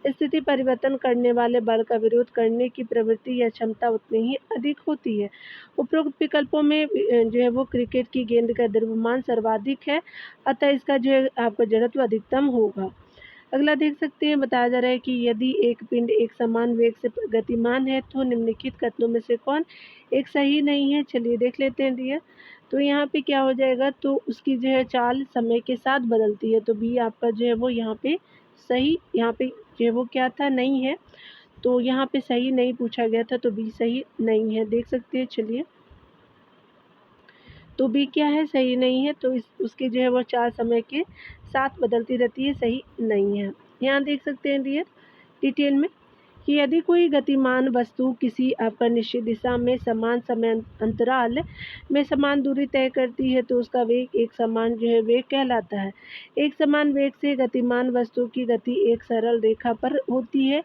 स्थिति परिवर्तन करने वाले बल का विरोध करने की प्रवृत्ति या क्षमता उतनी ही अधिक होती है। उपरोक्त विकल्पों में जो है वो क्रिकेट की गेंद का द्रव्यमान सर्वाधिक है, अतः इसका जो है आपका जड़त्व अधिकतम होगा। अगला देख सकते हैं, बताया जा रहा है कि यदि एक पिंड एक समान वेग से गतिमान है, तो निम्नलिखित कथनों में से कौन एक सही नहीं है। चलिए देख लेते हैं डियर, तो यहाँ पे क्या हो जाएगा, तो उसकी जो है चाल समय के साथ बदलती है, तो बी आपका जो है वो यहाँ पे सही, यहाँ पे जो है वो क्या था, नहीं है, तो यहाँ पे सही नहीं पूछा गया था, तो बी सही नहीं है। देख सकते हैं, चलिए तो बी क्या है, सही नहीं है, तो उसके जो है वो चाल समय के साथ बदलती रहती है, सही नहीं है। यहाँ देख सकते हैं डियर डिटेल में कि यदि कोई गतिमान वस्तु किसी आपका निश्चित दिशा में समान समय अंतराल में समान दूरी तय करती है, तो उसका वेग एक समान जो है वेग कहलाता है। एक समान वेग से गतिमान वस्तु की गति एक सरल रेखा पर होती है।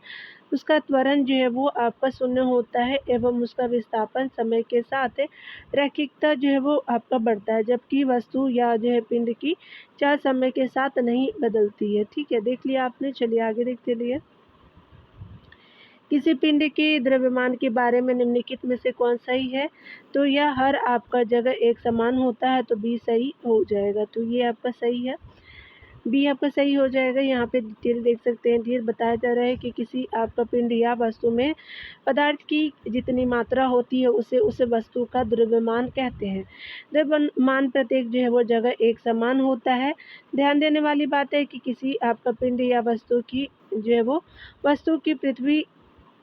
उसका त्वरण जो है वो आपका शून्य होता है एवं उसका विस्थापन समय के साथ रैखिकता जो है वो आपका बढ़ता है, जबकि वस्तु या जो है पिंड की चाल समय के साथ नहीं बदलती है। ठीक है, देख लिया आपने, चलिए आगे देखते लिए। किसी पिंड के द्रव्यमान के बारे में निम्नलिखित में से कौन सही है, तो यह हर आपका जगह एक समान होता है, तो बी सही हो जाएगा, तो ये आपका सही है, बी आपका सही हो जाएगा। यहाँ पे डिटेल देख सकते हैं, डिटेल बताया जा रहा है कि किसी आपका पिंड या वस्तु में पदार्थ की जितनी मात्रा होती है उसे उस वस्तु का द्रव्यमान कहते हैं। द्रव्यमान प्रत्येक जो है वो जगह एक समान होता है। ध्यान देने वाली बात है कि किसी आपका पिंड या वस्तु की जो है वो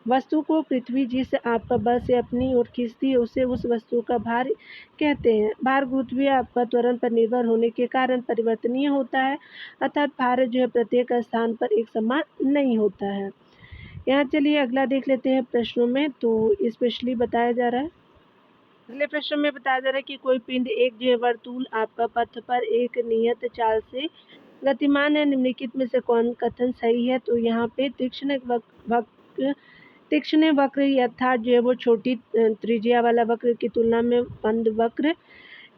वस्तु को पृथ्वी जिस आपका बल से अपनी ओर खींचती है उसे उस वस्तु का भार कहते हैं। भार गुरुत्वीय आपका त्वरण पर निर्भर होने के कारण परिवर्तनीय होता है, अर्थात भार जो है प्रत्येक स्थान पर एक समान नहीं होता है। यहाँ चलिए अगला देख लेते हैं प्रश्नों में, तो स्पेशली बताया जा रहा है। अगले प्रश्न में बताया जा रहा है कि कोई पिंड एक जो है वर्तुल आपका पथ पर एक नियत चाल से गतिमान है, निम्नलिखित में से कौन कथन सही है? तो यहाँ पे तीक्ष्ण वक्र अर्थात जो है वो छोटी त्रिज्या वाला वक्र की तुलना में मंद वक्र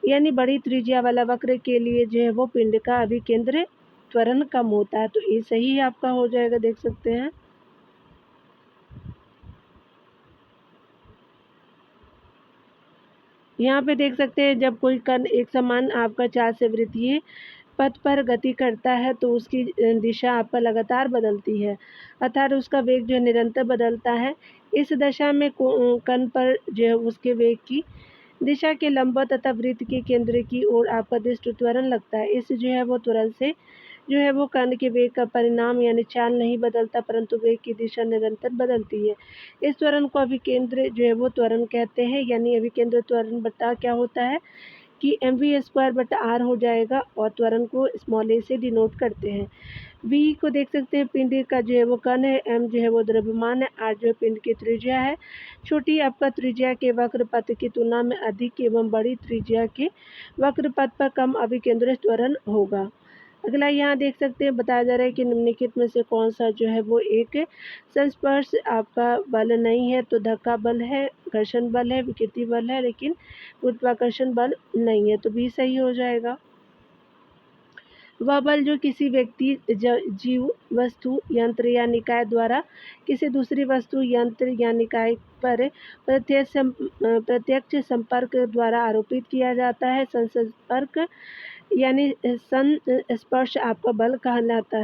यानी बड़ी त्रिज्या वाला वक्र के लिए जो है वो पिंड का अभिकेंद्र त्वरण कम होता है। तो ये सही आपका हो जाएगा, देख सकते हैं। यहाँ पे देख सकते हैं जब कोई कण एक समान आपका चाल से वृत्तीय पथ पर गति करता है तो उसकी दिशा आपका लगातार बदलती है, अर्थात उसका वेग जो है निरंतर बदलता है। इस दशा में कण पर जो है उसके वेग की दिशा के लंबवत तथा वृत्त के केंद्र की ओर आपका दृष्टि त्वरण लगता है। इस जो है वो त्वरण से जो है वो कण के वेग का परिणाम यानी चाल नहीं बदलता, परंतु वेग की दिशा निरंतर बदलती है। इस त्वरण को अभिकेंद्र जो है वो त्वरण कहते हैं, यानी अभिकेंद्र त्वरण बटा क्या होता है कि mv² r हो जाएगा और त्वरण को स्मॉल a से डिनोट करते हैं। v को देख सकते हैं पिंड का जो है वो कण है, m जो है वो द्रव्यमान है, r जो है पिंड की त्रिज्या है। छोटी आपका त्रिज्या के वक्र पथ की तुलना में अधिक एवं बड़ी त्रिज्या के वक्र पथ पर कम अभिकेंद्र त्वरण होगा। अगला यहाँ देख सकते हैं बताया जा रहा है कि निम्नलिखित में से कौन सा जो है वो एक संस्पर्श आपका बल नहीं है? तो धक्का बल है, घर्षण बल है, विकृति बल है, लेकिन गुरुत्वाकर्षण बल नहीं है, तो भी सही हो जाएगा। वह बल जो किसी व्यक्ति, जीव, वस्तु, यंत्र या निकाय द्वारा किसी दूसरी वस्तु, यंत्र या निकाय पर प्रत्यक्ष संपर्क द्वारा आरोपित किया जाता है। संपर्क यानी संस्पर्श आपका बल कहलाता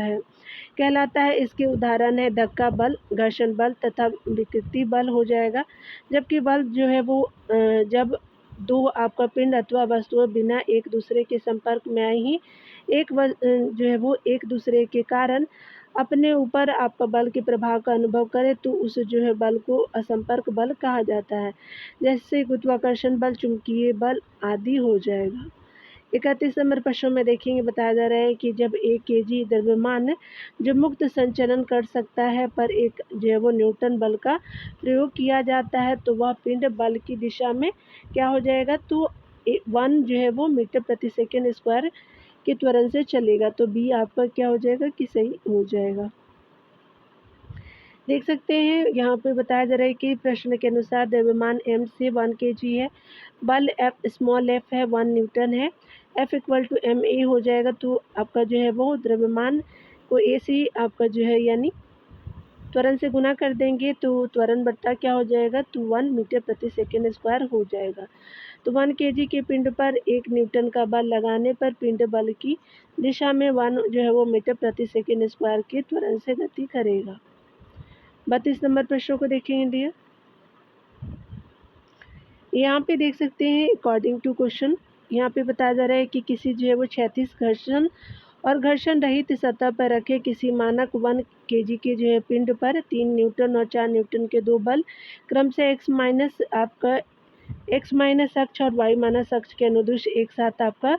है। इसके उदाहरण है धक्का बल, घर्षण बल तथा विकृति बल हो जाएगा। जबकि बल जो है वो जब दो आपका पिंड अथवा वस्तुएं बिना एक दूसरे के संपर्क में आई ही जो है वो एक दूसरे के कारण अपने ऊपर आपका बल के प्रभाव का अनुभव करे तो उस जो है बल को असंपर्क बल कहा जाता है, जैसे गुरुत्वाकर्षण बल, चुंबकीय बल आदि हो जाएगा। 31 नंबर प्रश्न में देखेंगे बताया जा रहा है कि जब 1 kg द्रव्यमान जो मुक्त संचलन कर सकता है पर एक जो है वो न्यूटन बल का प्रयोग किया जाता है तो वह पिंड बल की दिशा में क्या हो जाएगा? तो 1 जो है वो मीटर प्रति सेकेंड स्क्वायर के त्वरण से चलेगा। तो बी आपका क्या हो जाएगा कि सही हो जाएगा। देख सकते हैं यहाँ पे बताया जा रहा है कि प्रश्न के अनुसार द्रव्यमान m से 1 kg है, बल F स्मॉल f है 1 न्यूटन है, F equal to m a हो जाएगा। तो आपका जो है वो द्रव्यमान को a से आपका जो है यानी त्वरण से गुना कर देंगे तो त्वरण बट्टा क्या हो जाएगा? तो 1 मीटर प्रति सेकेंड स्क्वायर हो जाएगा। तो 1 kg के पिंड पर 1 न्यूटन का बल लगाने पर पिंड बल की दिशा में 1 जो है वो मीटर प्रति सेकेंड स्क्वायर के त्वरण से गति करेगा। 32 नंबर प्रश्न को देखेंगे डियर। यहाँ पे देख सकते हैं अकॉर्डिंग टू क्वेश्चन यहाँ पे बताया जा रहा है कि किसी जो है वो क्षैतिज घर्षण और घर्षण रहित सतह पर रखे किसी मानक 1 kg के जो है पिंड पर 3 न्यूटन और 4 न्यूटन के दो बल क्रम से x माइनस अक्ष और y माइनस अक्ष के अनुदिश एक साथ आपका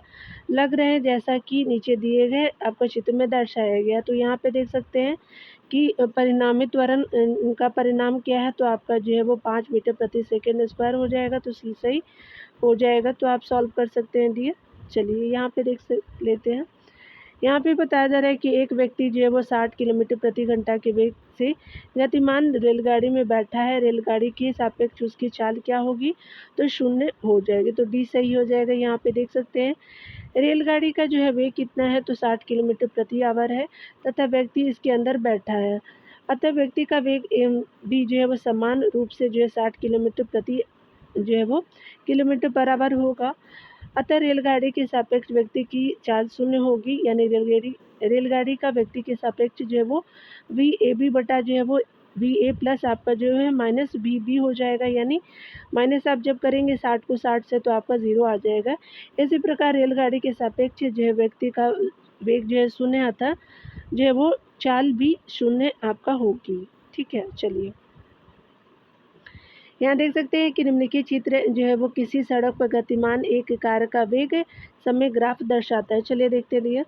लग रहे हैं, जैसा कि नीचे दिए गए आपका चित्र में दर्शाया गया। तो यहाँ पे देख सकते हैं कि परिणामी त्वरण उनका परिणाम क्या है? तो आपका जो है वो 5 मीटर प्रति सेकेंड स्क्वायर हो जाएगा। तो सी सही हो जाएगा। तो आप सॉल्व कर सकते हैं डियर। चलिए यहाँ पे देख लेते हैं। यहाँ पे बताया जा रहा है कि एक व्यक्ति जो है वो 60 किलोमीटर प्रति घंटा के वेग से गतिमान रेलगाड़ी में बैठा है। रेलगाड़ी के सापेक्ष उसकी चाल क्या होगी? तो 0 हो जाएगी। तो डी सही हो जाएगा। यहाँ पे देख सकते हैं रेलगाड़ी का जो है वेग कितना है? तो 60 किलोमीटर प्रति आवर है तथा व्यक्ति इसके अंदर बैठा है, अतः व्यक्ति का वेग भी जो है वो समान रूप से जो है 60 किलोमीटर प्रति जो है वो किलोमीटर पर आवर होगा। अतः रेलगाड़ी के सापेक्ष व्यक्ति की चाल 0 होगी, यानी रेलगाड़ी का व्यक्ति के सापेक्ष जो है वो VAB बटा जो है वो VA प्लस आपका जो है माइनस VB हो जाएगा, यानी माइनस आप जब करेंगे 60 को 60 से तो आपका 0 आ जाएगा। इसी प्रकार रेलगाड़ी के सापेक्ष जो है व्यक्ति का वेग जो है 0 आता जो है वो चाल भी 0 आपका होगी। ठीक है, चलिए यहाँ देख सकते हैं कि निम्नलिखित चित्र जो है वो किसी सड़क पर गतिमान एक कार का वेग समय ग्राफ दर्शाता है। चलिए देखते हैं।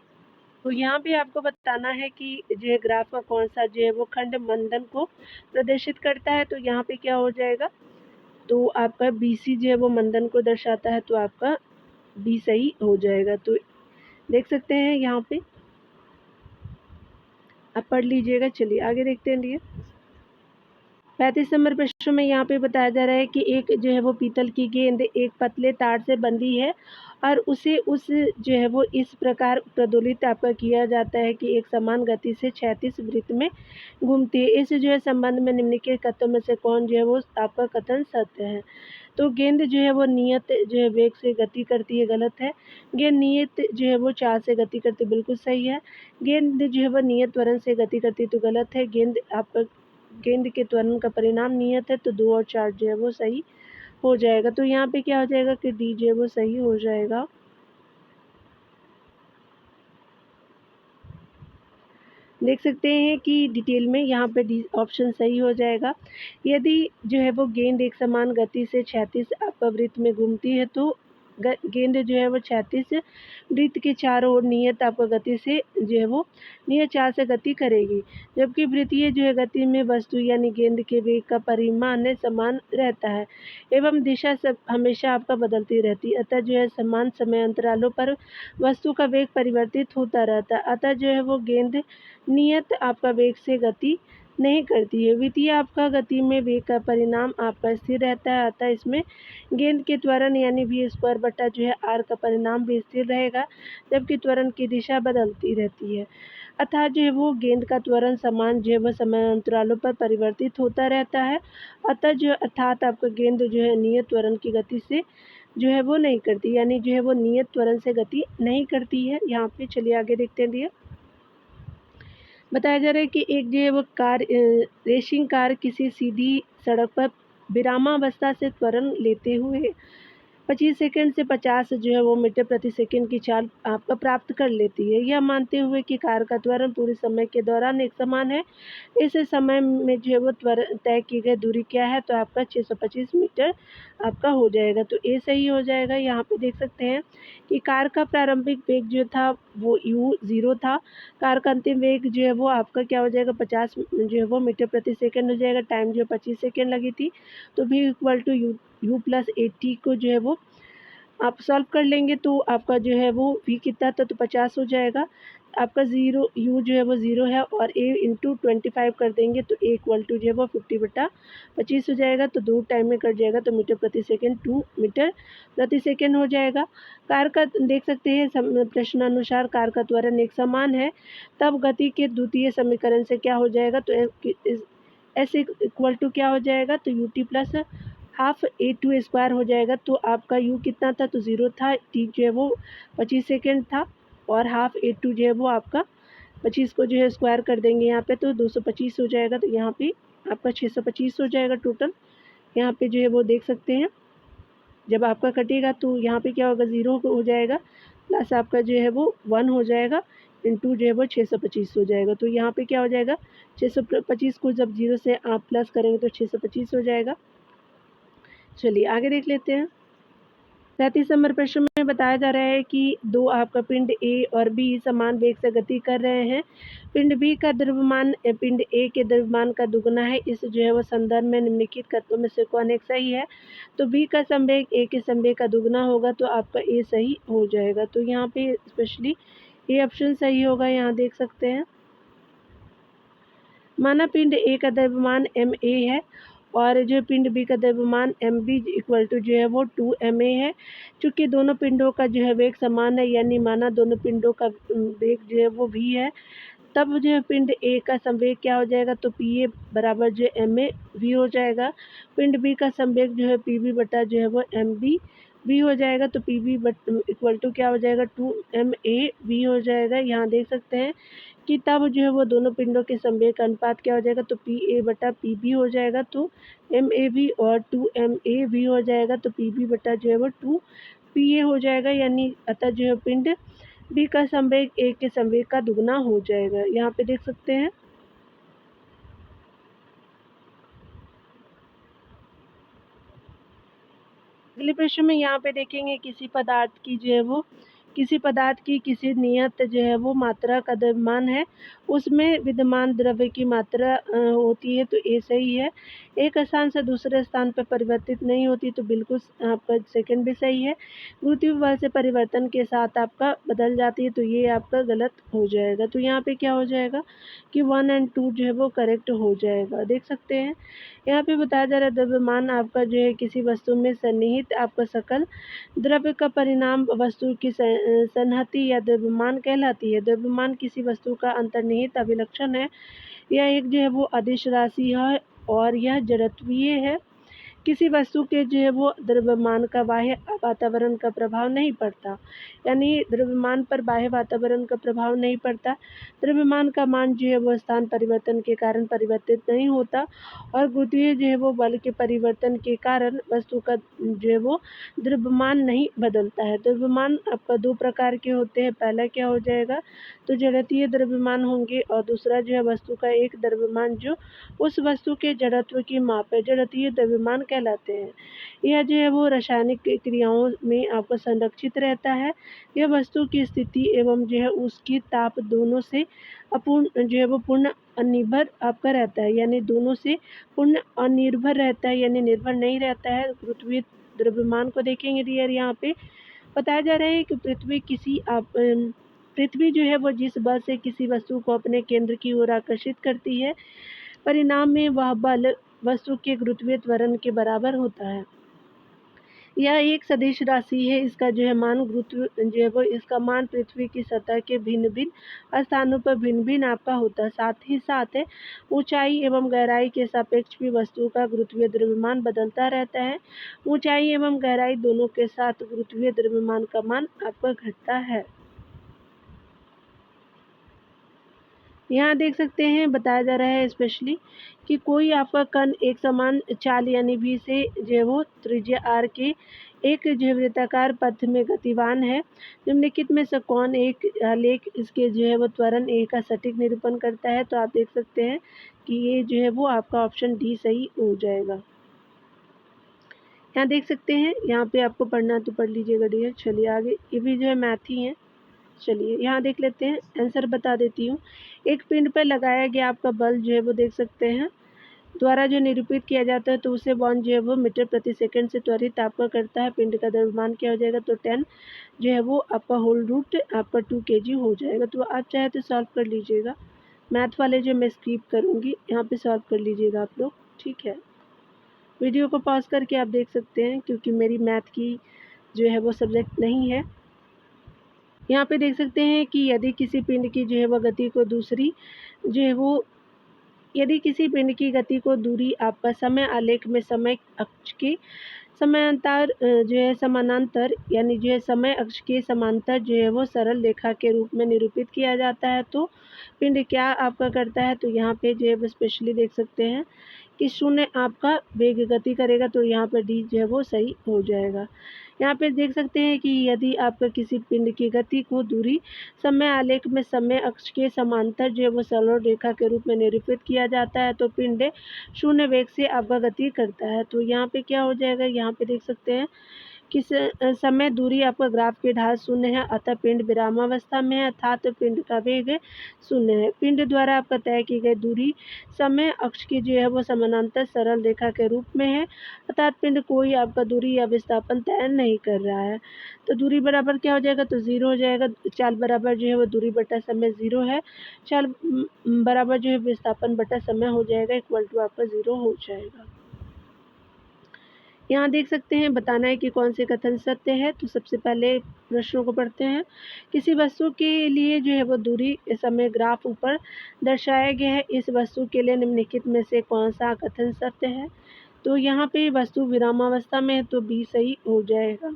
तो यहाँ पे आपको बताना है कि जो है ग्राफ का कौन सा जो है वो खंड मंदन को प्रदर्शित करता है। तो यहाँ पे क्या हो जाएगा, तो आपका BC जो है वो मंदन को दर्शाता है, तो आपका B सही हो जाएगा। तो देख सकते हैं यहाँ पे, आप पढ़ लीजिएगा। चलिए आगे देखते हैं। 35 नंबर प्रश्न में यहाँ पे बताया जा रहा है कि एक जो है वो पीतल की गेंद एक पतले तार से बंधी है और उसे उस जो है वो इस प्रकार प्रज्वलित आपका किया जाता है कि एक समान गति से 36 वृत्त में घूमती है। इस जो है संबंध में निम्नलिखित कथनों में से कौन जो है वो आपका कथन सत्य है। तो गेंद जो है वो नियत जो है वेग से गति करती है, गलत है। गेंद नियत जो है वो चाल से गति करती है, बिल्कुल सही है। गेंद जो है वो नियत त्वरण से गति करती है, तो गलत है। गेंद के त्वरण का परिणाम नियत है, तो 2 और 4 जो है वो सही हो जाएगा। तो यहाँ पे क्या हो जाएगा कि D जो है वो सही हो जाएगा। देख सकते हैं कि डिटेल में यहाँ पे D ऑप्शन सही हो जाएगा। यदि जो है वो गेंद एक समान गति से 36 अपवृत्त में घूमती है, तो गेंद जो है वो 36 वृत्त के चारों ओर नियत आपका गति से जो है वो नियत चाल से गति करेगी, जबकि वृत्तीय जो है गति में वस्तु यानी गेंद के वेग का परिमाण समान रहता है एवं दिशा सब हमेशा आपका बदलती रहती है। अतः जो है समान समय अंतरालों पर वस्तु का वेग परिवर्तित होता रहता है। अतः जो है वो गेंद नियत आपका वेग से गति नहीं करती है। वित्तीय आपका गति में वेग का परिणाम आपका स्थिर रहता है, अतः इसमें गेंद के त्वरण यानी v² बटा जो है r का परिणाम भी स्थिर रहेगा, जबकि त्वरण की दिशा बदलती रहती है। अर्थात जो है वो गेंद का त्वरण समान जो है वह समय अंतरालों पर परिवर्तित होता रहता है। अतः जो अर्थात आपका गेंद जो है नियत त्वरण की गति से जो है वो नहीं करती, यानी जो है वो नियत त्वरण से गति नहीं करती है। यहाँ पे चलिए आगे देखते हैं। बताया जा रहा है कि एक जो है वो रेसिंग कार किसी सीधी सड़क पर विरामावस्था से त्वरण लेते हुए 25 सेकंड से 50 जो है वो मीटर प्रति सेकंड की चाल आपका प्राप्त कर लेती है। यह मानते हुए कि कार का त्वरण पूरे समय के दौरान एक समान है। इस समय में जो है वो त्वरण तय की गई दूरी क्या है, तो आपका 625 मीटर आपका हो जाएगा। तो ए सही हो जाएगा। यहाँ पे देख सकते हैं कि कार का प्रारंभिक वेग जो था वो u0 था। कार का अंतिम वेग जो है वो आपका क्या हो जाएगा, 50 जो है वो मीटर प्रति सेकंड हो जाएगा। टाइम जो 25 सेकंड लगी थी। तो v equal to u plus 80 को जो है वो आप सॉल्व कर लेंगे, तो आपका जो है वो v कितना था, तो 50 हो जाएगा। आपका u जो है वो 0 है और a इंटू 25 कर देंगे, तो a इक्वल टू जो है वो 50/25 हो जाएगा। तो 2 टाइम में कट जाएगा, तो मीटर प्रति सेकंड 2 मीटर प्रति सेकंड हो जाएगा। कार का देख सकते हैं प्रश्नानुसार कार का त्वरण एक समान है, तब गति के द्वितीय समीकरण से क्या हो जाएगा, तो s इक्वल टू क्या हो जाएगा, तो ut प्लस हाफ a² हो जाएगा। तो आपका u कितना था, तो 0 था। t जो है वो 25 सेकंड था और हाफ a2 जो है वो आपका 25 को जो है स्क्वायर कर देंगे यहाँ पे, तो 225 हो जाएगा। तो यहाँ पे आपका 625 हो जाएगा टोटल। यहाँ पे जो है वो देख सकते हैं, जब आपका कटेगा तो यहाँ पे क्या होगा, 0 हो जाएगा प्लस आपका जो है वो 1 हो जाएगा इंटू जो है वो 625 हो जाएगा। तो यहाँ पे क्या हो जाएगा, 625 को जब 0 से आप प्लस करेंगे तो 625 हो जाएगा। चलिए आगे देख लेते हैं। 37 नंबर प्रश्न में बताया जा रहा है कि दो आपका पिंड A और B समान वेग से गति कर रहे हैं। पिंड B का द्रव्यमान पिंड A के द्रव्यमान का दुगना है। इस जो है वो संदर्भ में निम्नलिखित कथनों में से कौन एक सही है। तो B का संवेग A के संवेग का दुगना होगा, तो आपका A सही हो जाएगा। तो यहाँ पे स्पेशली A ऑप्शन सही होगा, यहाँ देख सकते हैं। माना पिंड A का द्रव्यमान ma है और जो पिंड B का द्रव्यमान mb इक्वल टू जो है वो 2ma है। चूँकि दोनों पिंडों का जो है वेग समान है, यानी माना दोनों पिंडों का वेग जो है वो v है, तब जो है पिंड A का संवेग क्या हो जाएगा, तो pa बराबर जो है ma v हो जाएगा। पिंड B का संवेग जो है pb बटा जो है वो mb v हो जाएगा। तो pb इक्वल टू क्या हो जाएगा, 2ma v हो जाएगा। यहाँ देख सकते हैं कि तब जो है वो दोनों पिंडों के संवेग का अनुपात क्या हो जाएगा, तो pa बटा pb हो जाएगा। तो mav और 2ma v हो जाएगा। तो pb बटा जो है वो 2pa हो जाएगा, यानी अतः जो है पिंड B का संवेग A के संवेग का दुगना हो जाएगा। यहाँ पे देख सकते हैं। अगले प्रश्न में यहाँ पे देखेंगे किसी पदार्थ की जो है वो किसी पदार्थ की किसी नियत जो है वो मात्रा का द्रव्यमान है, उसमें विद्यमान द्रव्य की मात्रा होती है, तो ये सही है। एक स्थान से दूसरे स्थान पर परिवर्तित नहीं होती, तो बिल्कुल आपका सेकंड भी सही है। गुरुत्वीय बल से परिवर्तन के साथ आपका बदल जाती है, तो ये आपका गलत हो जाएगा। तो यहाँ पे क्या हो जाएगा कि 1 एंड 2 जो है वो करेक्ट हो जाएगा। देख सकते हैं यहाँ पे बताया जा रहा है द्रव्यमान आपका जो है किसी वस्तु में सन्निहित आपका सकल द्रव्य का परिणाम वस्तु की संहति या द्रव्यमान कहलाती है। द्रव्यमान किसी वस्तु का अंतर्निहित अभिलक्षण है। यह एक जो है वो अदिश राशि है और यह जड़त्वीय है। किसी वस्तु के जो है वो द्रव्यमान का बाह्य वातावरण का प्रभाव नहीं पड़ता, यानी द्रव्यमान पर बाह्य वातावरण का प्रभाव नहीं पड़ता। द्रव्यमान का मान जो है वो स्थान परिवर्तन के कारण परिवर्तित नहीं होता और गुरुत्वीय जो है वो बल के परिवर्तन के कारण वस्तु का जो है वो द्रव्यमान नहीं बदलता है। द्रव्यमान आपका 2 प्रकार के होते हैं। पहला क्या हो जाएगा, तो जड़त्वीय द्रव्यमान होंगे और दूसरा जो है वस्तु का एक द्रव्यमान जो उस वस्तु के जड़त्व की माप है, जड़त्वीय द्रव्यमान कहलाते हैं। यह जो है वो रासायनिक क्रियाओं में आपको संरक्षित रहता है। यह वस्तु की स्थिति एवं जो है उसकी ताप दोनों से अपूर्ण जो है वो पूर्ण अनिर्भर आपका रहता है, यानी दोनों से पूर्ण अनिर्भर रहता है, यानी निर्भर नहीं रहता है। गुरुत्वीय द्रव्यमान को देखेंगे डियर, यहाँ पे बताया जा रहा है कि पृथ्वी जो है वो जिस बल से किसी वस्तु को अपने केंद्र की ओर आकर्षित करती है, परिणाम में वह बल वस्तु के गुरुत्वीय त्वरण के बराबर होता है। यह एक सदिश राशि है। इसका जो है मान गुरुत्व जो है वो इसका मान पृथ्वी की सतह के भिन्न भिन्न स्थानों पर भिन्न भिन्न आपका होता है। साथ ही साथ है ऊंचाई एवं गहराई के सापेक्ष भी वस्तु का गुरुत्वीय द्रव्यमान बदलता रहता है। ऊंचाई एवं गहराई दोनों के साथ गुरुत्वीय द्रव्यमान का मान आपका घटता है। यहाँ देख सकते हैं बताया जा रहा है स्पेशली कि कोई आपका कण एक समान चाल यानी v से जो है वो त्रिज्या r के एक जो है वृत्ताकार पथ में गतिवान है। निम्नलिखित में से कौन एक आलेख इसके जो है वो त्वरण a का सटीक निरूपण करता है, तो आप देख सकते हैं कि ये जो है वो आपका ऑप्शन डी सही हो जाएगा। यहाँ देख सकते हैं, यहाँ पे आपको पढ़ना तो पढ़ लीजिएगा डियर। चलिए आगे, ये भी जो है मैथ ही है। चलिए यहाँ देख लेते हैं, आंसर बता देती हूँ। एक पिंड पर लगाया गया आपका बल जो है वो देख सकते हैं द्वारा जो निरूपित किया जाता है, तो उसे बॉन्ड जो है वो मीटर प्रति सेकंड से त्वरित आपका करता है। पिंड का द्रव्यमान क्या हो जाएगा, तो 10 जो है वो आपका होल रूट आपका 2 kg हो जाएगा। तो आप चाहे तो सॉल्व कर लीजिएगा। मैथ वाले जो मैं स्किप करूँगी, यहाँ पे सॉल्व कर लीजिएगा आप लोग, ठीक है। वीडियो को पॉज करके आप देख सकते हैं, क्योंकि मेरी मैथ की जो है वो सब्जेक्ट नहीं है। यहाँ पे देख सकते हैं कि यदि किसी पिंड की जो है वह गति को दूसरी जो है वो यदि किसी पिंड की गति को दूरी आपका समय आलेख में समय अक्ष के समांतर जो है समानांतर यानी जो है समय अक्ष के समांतर जो है वो सरल रेखा के रूप में निरूपित किया जाता है, तो पिंड क्या आपका करता है, तो यहाँ पे जो है वो स्पेशली देख सकते हैं कि शून्य आपका वेग गति करेगा, तो यहाँ पर डी जो है वो सही हो जाएगा। यहाँ पे देख सकते हैं कि यदि आपका किसी पिंड की गति को दूरी समय आलेख में समय अक्ष के समांतर जो है वो सरल रेखा के रूप में निरूपित किया जाता है, तो पिंड शून्य वेग से आपका गति करता है। तो यहाँ पे क्या हो जाएगा, यहाँ पे देख सकते हैं किस समय दूरी आपका ग्राफ की ढाल शून्य है, अतः पिंड विरामावस्था में है, अर्थात पिंड का वेग शून्य है। पिंड द्वारा आपका तय की गई दूरी समय अक्ष की जो है वो समानांतर सरल रेखा के रूप में है, अर्थात पिंड कोई आपका दूरी या विस्थापन तय नहीं कर रहा है। तो दूरी बराबर क्या हो जाएगा, तो 0 हो जाएगा। चाल बराबर जो है वो दूरी बटा समय 0 है, चाल बराबर जो है विस्थापन बटा समय हो जाएगा, इक्वल टू आपका 0 हो जाएगा। यहाँ देख सकते हैं बताना है कि कौन से कथन सत्य है। तो सबसे पहले प्रश्नों को पढ़ते हैं। किसी वस्तु के लिए जो है वो दूरी समय ग्राफ ऊपर दर्शाया गया है, इस वस्तु के लिए निम्नलिखित में से कौन सा कथन सत्य है, तो यहाँ पे वस्तु विरामावस्था में है, तो बी सही हो जाएगा।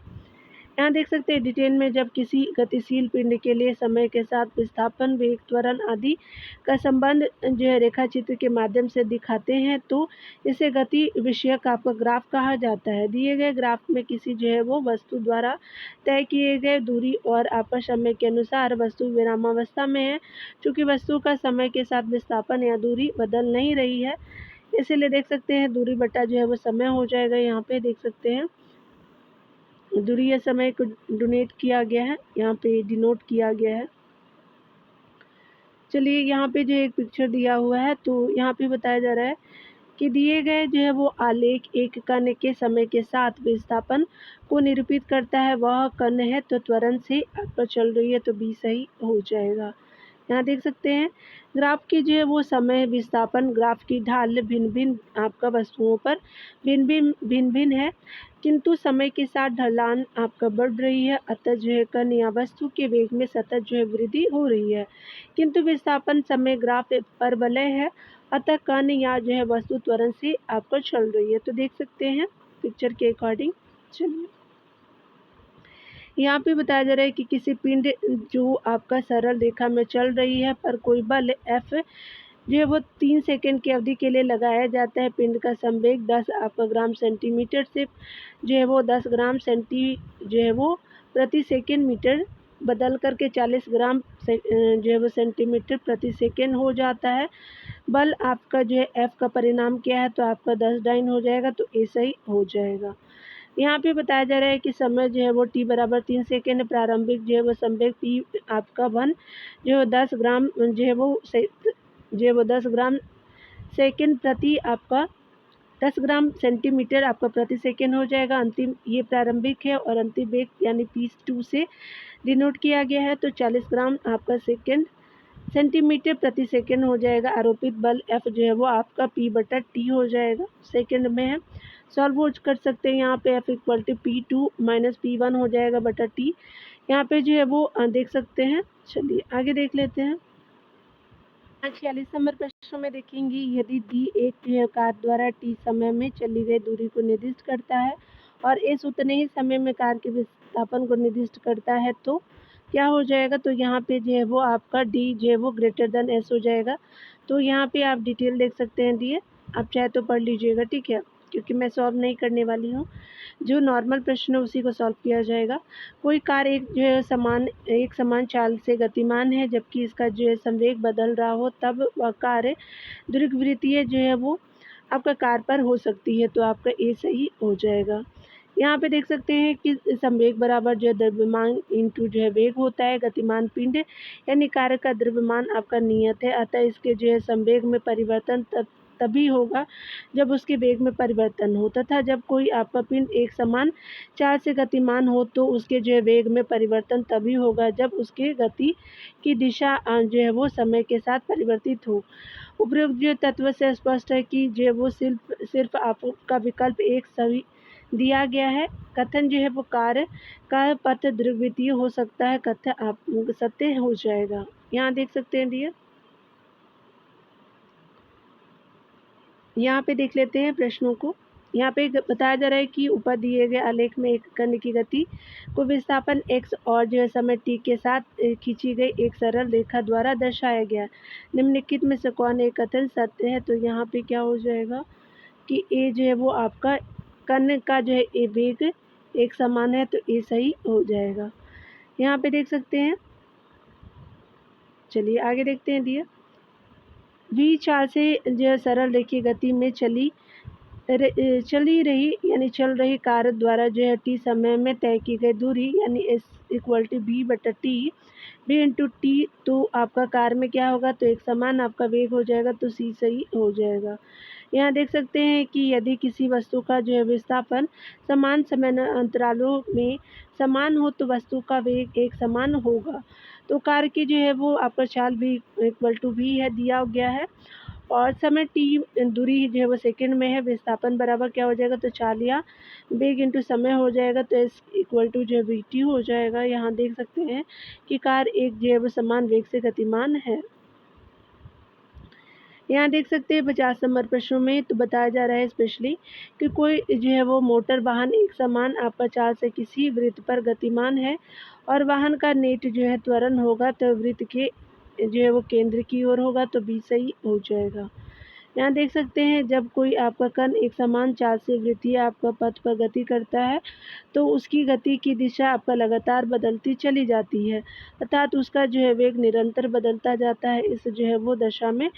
यहाँ देख सकते हैं डिटेल में जब किसी गतिशील पिंड के लिए समय के साथ विस्थापन वेग त्वरण आदि का संबंध जो है रेखा चित्र के माध्यम से दिखाते हैं, तो इसे गति विषयक आपका ग्राफ कहा जाता है। दिए गए ग्राफ में किसी जो है वो वस्तु द्वारा तय किए गए दूरी और आपका समय के अनुसार वस्तु विरामावस्था में है। चूँकि वस्तु का समय के साथ विस्थापन या दूरी बदल नहीं रही है, इसीलिए देख सकते हैं दूरी बटा जो है वो समय हो जाएगा। यहाँ पे देख सकते हैं दूरी या समय को डोनेट किया गया है, यहाँ पे डिनोट किया गया है। चलिए यहाँ पे जो एक पिक्चर दिया हुआ है, तो यहाँ पे बताया जा रहा है कि दिए गए जो है वो आलेख एक कण के समय के साथ विस्थापन को निरूपित करता है। वह कण है तो त्वरण से आपका चल रही है, तो बी सही हो जाएगा। यहाँ देख सकते हैं ग्राफ की जो है वो समय विस्थापन ग्राफ की ढाल भिन्न भिन्न आपका वस्तुओं पर भिन्न है, किंतु समय के साथ ढलान आपका बढ़ रही है। अतः जो है कण या वस्तु के वेग में सतत जो है वृद्धि हो रही है, किंतु विस्थापन समय ग्राफ पर वलय है। अतः कण या जो है वस्तु त्वरण से आपका चल रही है। तो देख सकते हैं पिक्चर के अकॉर्डिंग। चलिए यहाँ पे बताया जा रहा है कि किसी पिंड जो आपका सरल रेखा में चल रही है पर कोई बल F जो है वो 3 सेकंड की अवधि के लिए लगाया जाता है। पिंड का संवेग 10 आपका ग्राम सेंटीमीटर से जो है वो 10 ग्राम सेंटी जो है वो प्रति सेकंड मीटर बदल करके 40 ग्राम जो है वो सेंटीमीटर प्रति सेकंड हो जाता है। बल आपका जो है F का परिणाम क्या है, तो आपका 10 डाइन हो जाएगा, तो ए सही हो जाएगा। यहाँ पे बताया जा रहा है कि समय जो है वो t बराबर 3 सेकेंड, प्रारंभिक जो है वो संवेग p आपका 1 जो है 10 ग्राम जो है वो 10 ग्राम सेकेंड प्रति आपका 10 ग्राम सेंटीमीटर आपका प्रति सेकेंड हो जाएगा। अंतिम ये प्रारंभिक है और अंतिम वेग यानी p2 से डिनोट किया गया है, तो 40 ग्राम आपका सेंटीमीटर प्रति सेकेंड हो जाएगा। आरोपित बल F जो है वो आपका p/t हो जाएगा, सेकेंड में है। सॉल्व हो कर सकते हैं यहाँ पे F equal to P2 minus P1 हो जाएगा बटा T। यहाँ पे जो है वो देख सकते हैं। चलिए आगे देख लेते हैं। 46 नंबर प्रश्न में देखेंगे, यदि दी एक कार द्वारा T समय में चली गई दूरी को निर्दिष्ट करता है और S उतने ही समय में कार के विस्थापन को निर्दिष्ट करता है, तो क्या हो जाएगा। तो यहाँ पे जो है वो आपका D जो है वो ग्रेटर देन S हो जाएगा। तो यहाँ पे आप डिटेल देख सकते हैं दिए, आप चाहे तो पढ़ लीजिएगा, ठीक है, क्योंकि मैं सॉल्व नहीं करने वाली हूँ। जो नॉर्मल प्रश्न है उसी को सॉल्व किया जाएगा। कोई कार एक समान चाल से गतिमान है, जबकि इसका जो है संवेग बदल रहा हो, तब वह कार दीर्घवृत्तीय जो है वो आपका कार पर हो सकती है, तो आपका ए सही हो जाएगा। यहाँ पे देख सकते हैं कि संवेग बराबर जो है द्रव्यमान इंटू जो है वेग होता है। गतिमान पिंड यानी कार का द्रव्यमान आपका नियत है, अतः इसके जो है संवेग में परिवर्तन तभी होगा जब उसके वेग में परिवर्तन हो, तथा जब कोई आपका पिंड एक समान चाल से गतिमान हो तो उसके जो है वेग में परिवर्तन तभी होगा जब उसके गति की दिशा जो है वो समय के साथ परिवर्तित हो। उपरोक्त जो तत्व से स्पष्ट है कि जो है वो सिर्फ आपका विकल्प एक सही दिया गया है। कथन जो है वो कार का पथ द्रव्यतीय हो सकता है, कथन आप सत्य हो जाएगा। यहाँ देख सकते हैं डियर। यहाँ पे देख लेते हैं प्रश्नों को। यहाँ पे बताया जा रहा है कि ऊपर दिए गए आलेख में एक कण की गति को विस्थापन x और जो है समय t के साथ खींची गई एक सरल रेखा द्वारा दर्शाया गया। निम्नलिखित में से कौन एक कथन सत्य है। तो यहाँ पे क्या हो जाएगा कि a जो है वो आपका कण का जो है वेग एक समान है, तो ए सही हो जाएगा। यहाँ पे देख सकते हैं। चलिए आगे देखते हैं डियर। v चाल से जो है सरल रेखीय गति में चल रही कार द्वारा जो है t समय में तय की गई दूरी यानी s equal to b/t b into t, तो आपका कार में क्या होगा, तो एक समान आपका वेग हो जाएगा, तो सी सही हो जाएगा। यहाँ देख सकते हैं कि यदि किसी वस्तु का जो है विस्थापन समान समय अंतरालों में समान हो तो वस्तु का वेग एक समान होगा। तो कार की जो है वो आपका चाल भी इक्वल टू v है दिया गया है, और समय t दूरी जो है वो सेकंड में है। विस्थापन बराबर क्या हो जाएगा, तो चाल या वेग इंटू समय हो जाएगा, तो s इक्वल टू जो है vt हो जाएगा। यहाँ देख सकते हैं कि कार एक जो है वो समान वेग से गतिमान है। यहाँ देख सकते हैं 50 नंबर प्रश्नों में तो बताया जा रहा है स्पेशली कि कोई जो है वो मोटर वाहन एक समान आपका चाल से किसी वृत्त पर गतिमान है और वाहन का नेट जो है त्वरण होगा, तो वृत्त के जो है वो केंद्र की ओर होगा, तो बी सही हो जाएगा। यहाँ देख सकते हैं जब कोई आपका कण एक समान चाल से वृत्तीय आपका पथ पर गति करता है तो उसकी गति की दिशा आपका लगातार बदलती चली जाती है, अर्थात उसका जो है वेग निरंतर बदलता जाता है। इस जो है वो दशा में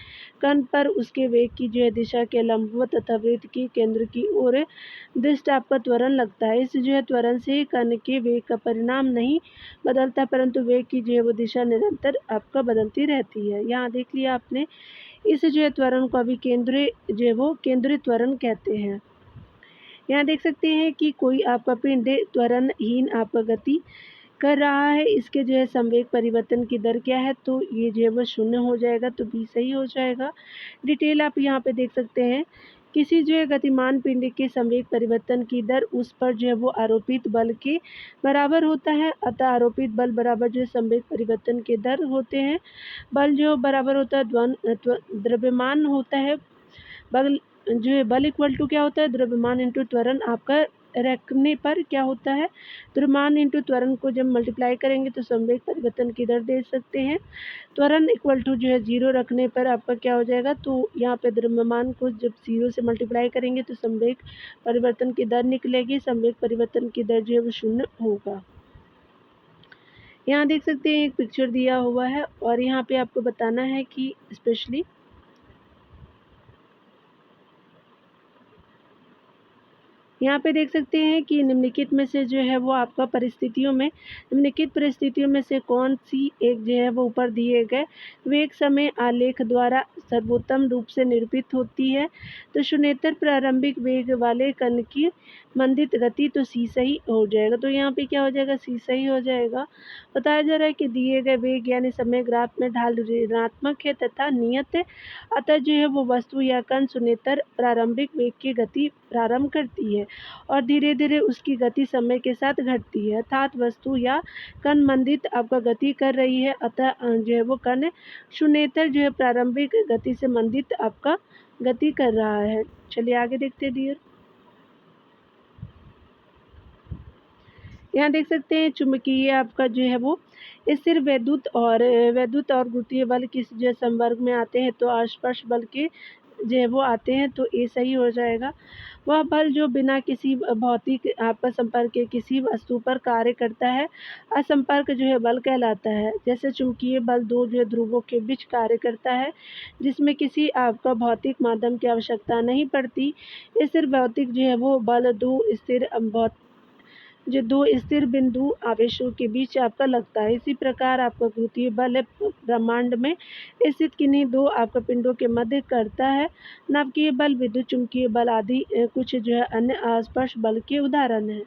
कण पर उसके वेग की जो है दिशा के लंबवत तथा वृत्त की केंद्र की ओर दृष्ट आपका त्वरण लगता है। इस जो है त्वरण से कण के वेग का परिणाम नहीं बदलता, परंतु वेग की जो है वो दिशा निरंतर आपका बदलती रहती है। यहाँ देख लिया आपने, इस जो है त्वरण को अभिकेंद्री जो है वो केंद्रीय त्वरण कहते हैं। यहाँ देख सकते हैं कि कोई आपका पिंड त्वरणहीन आपका गति कर रहा है, इसके जो है संवेग परिवर्तन की दर क्या है, तो ये जो है वो 0 हो जाएगा, तो बी सही हो जाएगा। डिटेल आप यहाँ पे देख सकते हैं, किसी जो है गतिमान पिंड के संवेग परिवर्तन की दर उस पर जो है वो आरोपित बल के बराबर होता है, अतः आरोपित बल बराबर जो है संवेग परिवर्तन के दर होते हैं। बल जो बराबर होता है द्रव्यमान होता है, बल जो है बल इक्वल टू क्या होता है, द्रव्यमान इंटू त्वरण आपका रखने पर क्या होता है, द्रव्यमान इंटू त्वरण को जब मल्टीप्लाई करेंगे तो संवेग परिवर्तन की दर दे सकते हैं। त्वरण इक्वल टू जो है 0 रखने पर आपका क्या हो जाएगा, तो यहाँ पे द्रव्यमान को जब 0 से मल्टीप्लाई करेंगे तो संवेग परिवर्तन की दर निकलेगी, संवेग परिवर्तन की दर जो है वो 0 होगा। यहाँ देख सकते हैं एक पिक्चर दिया हुआ है और यहाँ पे आपको बताना है कि स्पेशली यहाँ पे देख सकते हैं कि निम्नलिखित में से जो है वो आपका परिस्थितियों में निम्नलिखित परिस्थितियों में से कौन सी एक जो है वो ऊपर दिए गए वेग समय आलेख द्वारा सर्वोत्तम रूप से निरूपित होती है। तो शून्येतर प्रारंभिक वेग वाले कण की मंदित गति तो सी सही हो जाएगा, तो यहाँ पे क्या हो जाएगा, सी सही हो जाएगा। बताया जा रहा है कि दिए गए वेग यानी समय ग्राफ में ढाल ऋणात्मक है तथा नियत है, अतः जो है वो वस्तु या कण शून्येतर प्रारंभिक वेग की गति प्रारंभ करती है और धीरे धीरे उसकी गति समय के साथ घटती है, अर्थात वस्तु या कण मंदित आपका गति कर रही है, अतः जो है वो कण शून्येतर जो है प्रारंभिक गति से मंदित आपका गति कर रहा है। चलिए आगे देखते हैं डियर। यहाँ देख सकते हैं चुंबकीय आपका जो है वो स्थिर वैद्युत और गुरुत्वीय बल किस जो संवर्ग में आते हैं, तो आसपास बल के जो है वो आते हैं, तो ए सही हो जाएगा। वह बल जो बिना किसी भौतिक आपका संपर्क के किसी वस्तु पर कार्य करता है, असंपर्क जो है बल कहलाता है। जैसे चुंबकीय बल दो जो है ध्रुवों के बीच कार्य करता है, जिसमें किसी आपका भौतिक माध्यम की आवश्यकता नहीं पड़ती। स्थिर भौतिक जो है वो बल दो स्थिर बिंदु आवेशों के बीच आपका लगता है। इसी प्रकार आपका गुरुत्वीय बल ब्रह्मांड में स्थित किन्हीं दो आपका पिंडों के मध्य करता है। नाभिकीय बल, विद्युत चुंबकीय बल आदि कुछ जो है अन्य आसपास बल के उदाहरण हैं।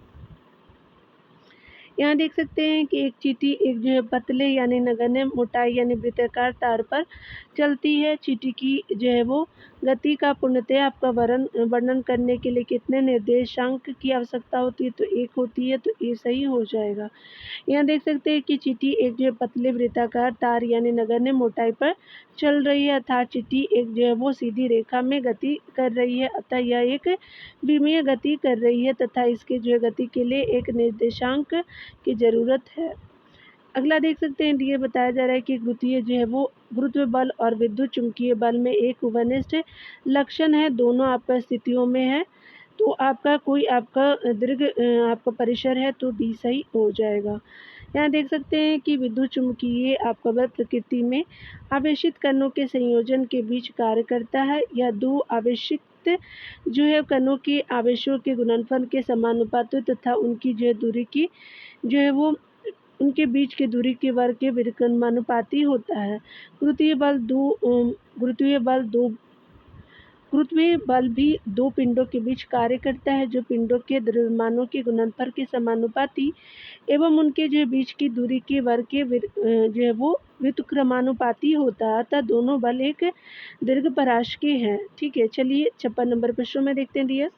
यहाँ देख सकते हैं कि एक चींटी एक जो है पतले यानी नगण्य मोटाई यानी वृत्ताकार तार पर चलती है। चींटी की जो है वो गति का पूर्णतः आपका वर्णन करने के लिए कितने निर्देशांक की आवश्यकता होती है, तो 1 होती है, तो ये सही हो जाएगा। यहाँ देख सकते हैं कि चींटी एक जो है पतले वृत्ताकार तार यानी नगण्य मोटाई पर चल रही है, अर्थात चींटी एक जो है वो सीधी रेखा में गति कर रही है, अतः यह एक विमीय गति कर रही है तथा इसके जो है गति के लिए एक निर्देशांक की ज़रूरत है। अगला देख सकते हैं ये बताया जा रहा है कि गुरुत्वीय जो है वो गुरुत्व बल और विद्युत चुंबकीय बल में एक वनिष्ठ लक्षण है, दोनों आपका स्थितियों में है, तो आपका कोई आपका दीर्घ आपका परिसर है, तो डी सही हो जाएगा। यहाँ देख सकते हैं कि विद्युत चुंबकीय आपका बल प्रकृति में आवेशित कणों के संयोजन के बीच कार्य करता है। यह दो आवेशित जो है कणों के आवेशों के गुणनफल के समानुपाती तथा उनकी जो है दूरी की जो है वो उनके बीच की दूरी के वर्ग के विकर्मानुपाती होता है। गुरुत्वीय बल भी दो पिंडों के बीच कार्य करता है, जो पिंडों के द्रव्यमानों के गुणनफल के समानुपाती एवं उनके जो बीच की दूरी के वर्ग के जो है वो व्युत्क्रमानुपाती होता है, अतः दोनों बल एक दीर्घ के हैं। ठीक है, चलिए 56 नंबर प्रश्न में देखते हैं डियर।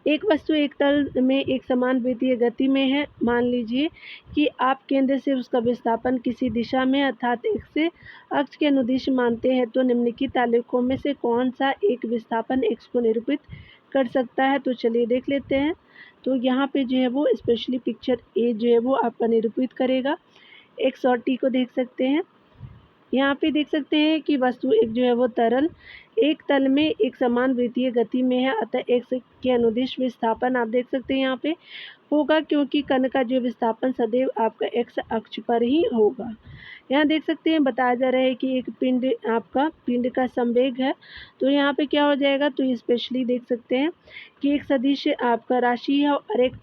एक वस्तु एक तल में एक समान वृत्तीय गति में है। मान लीजिए कि आप केंद्र से उसका विस्थापन किसी दिशा में अर्थात x अक्ष के अनुदिश मानते हैं, तो निम्नलिखित आलेखों में से कौन सा एक विस्थापन x को निरूपित कर सकता है, तो चलिए देख लेते हैं। तो यहाँ पे जो है वो स्पेशली पिक्चर ए जो है वो आपका निरूपित करेगा। x और t को देख सकते हैं। यहाँ पे देख सकते हैं कि वस्तु एक जो है वो तरल एक तल में एक समान वृत्तीय गति में है, अतः एक्स के अनुदिश विस्थापन आप देख सकते हैं यहाँ पे होगा, क्योंकि कण का जो विस्थापन सदैव आपका एक्स अक्ष पर ही होगा। यहाँ देख सकते हैं बताया जा रहा है कि एक पिंड का संवेग है, तो यहाँ पे क्या हो जाएगा, तो स्पेशली देख सकते हैं कि एक सदिश आपका राशि है और एक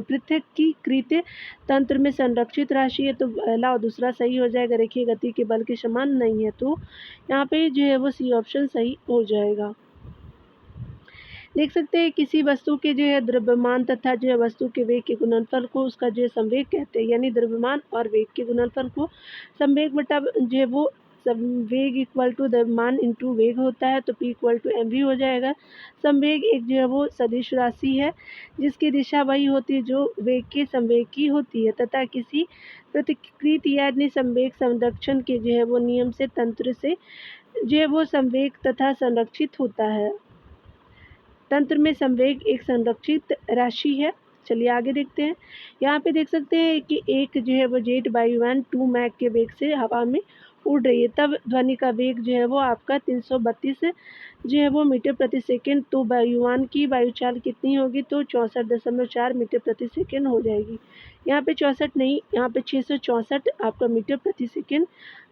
पृथकीकृत तंत्र में संरक्षित राशि है, तो पहला और दूसरा सही हो जाएगा। रेखीय गति के बल के समान नहीं है, तो यहाँ पे जो है वो सी ऑप्शन सही हो जाएगा। देख सकते हैं किसी वस्तु के जो है द्रव्यमान तथा जो है वस्तु के वेग के गुणनफल को उसका जो है संवेग कहते हैं, यानी द्रव्यमान और वेग के गुणनफल को संवेग बटा जो है वो संवेग इक्वल टू द्रव्यमान इंटू वेग होता है, तो P इक्वल टू mv हो जाएगा। संवेग एक जो है वो सदिश राशि है जिसकी दिशा वही होती है जो वेग के संवेग की होती है, तथा किसी प्रतिकृत यानी संवेग संरक्षण के जो है वो नियम से तंत्र से जो है वो संवेग तथा संरक्षित होता है। तंत्र में संवेग एक संरक्षित राशि है। चलिए आगे देखते हैं। यहाँ पे देख सकते हैं कि एक जो है वो जेट वायुयान 2 मैक के वेग से हवा में उड़ रही है, तब ध्वनि का वेग जो है वो आपका 332 जो है वो मीटर प्रति सेकंड, तो वायुयान की वायुचाल कितनी होगी, तो 64.4 मीटर प्रति सेकंड हो जाएगी। यहाँ पे 64 नहीं, यहाँ पे 664 आपका मीटर प्रति सेकंड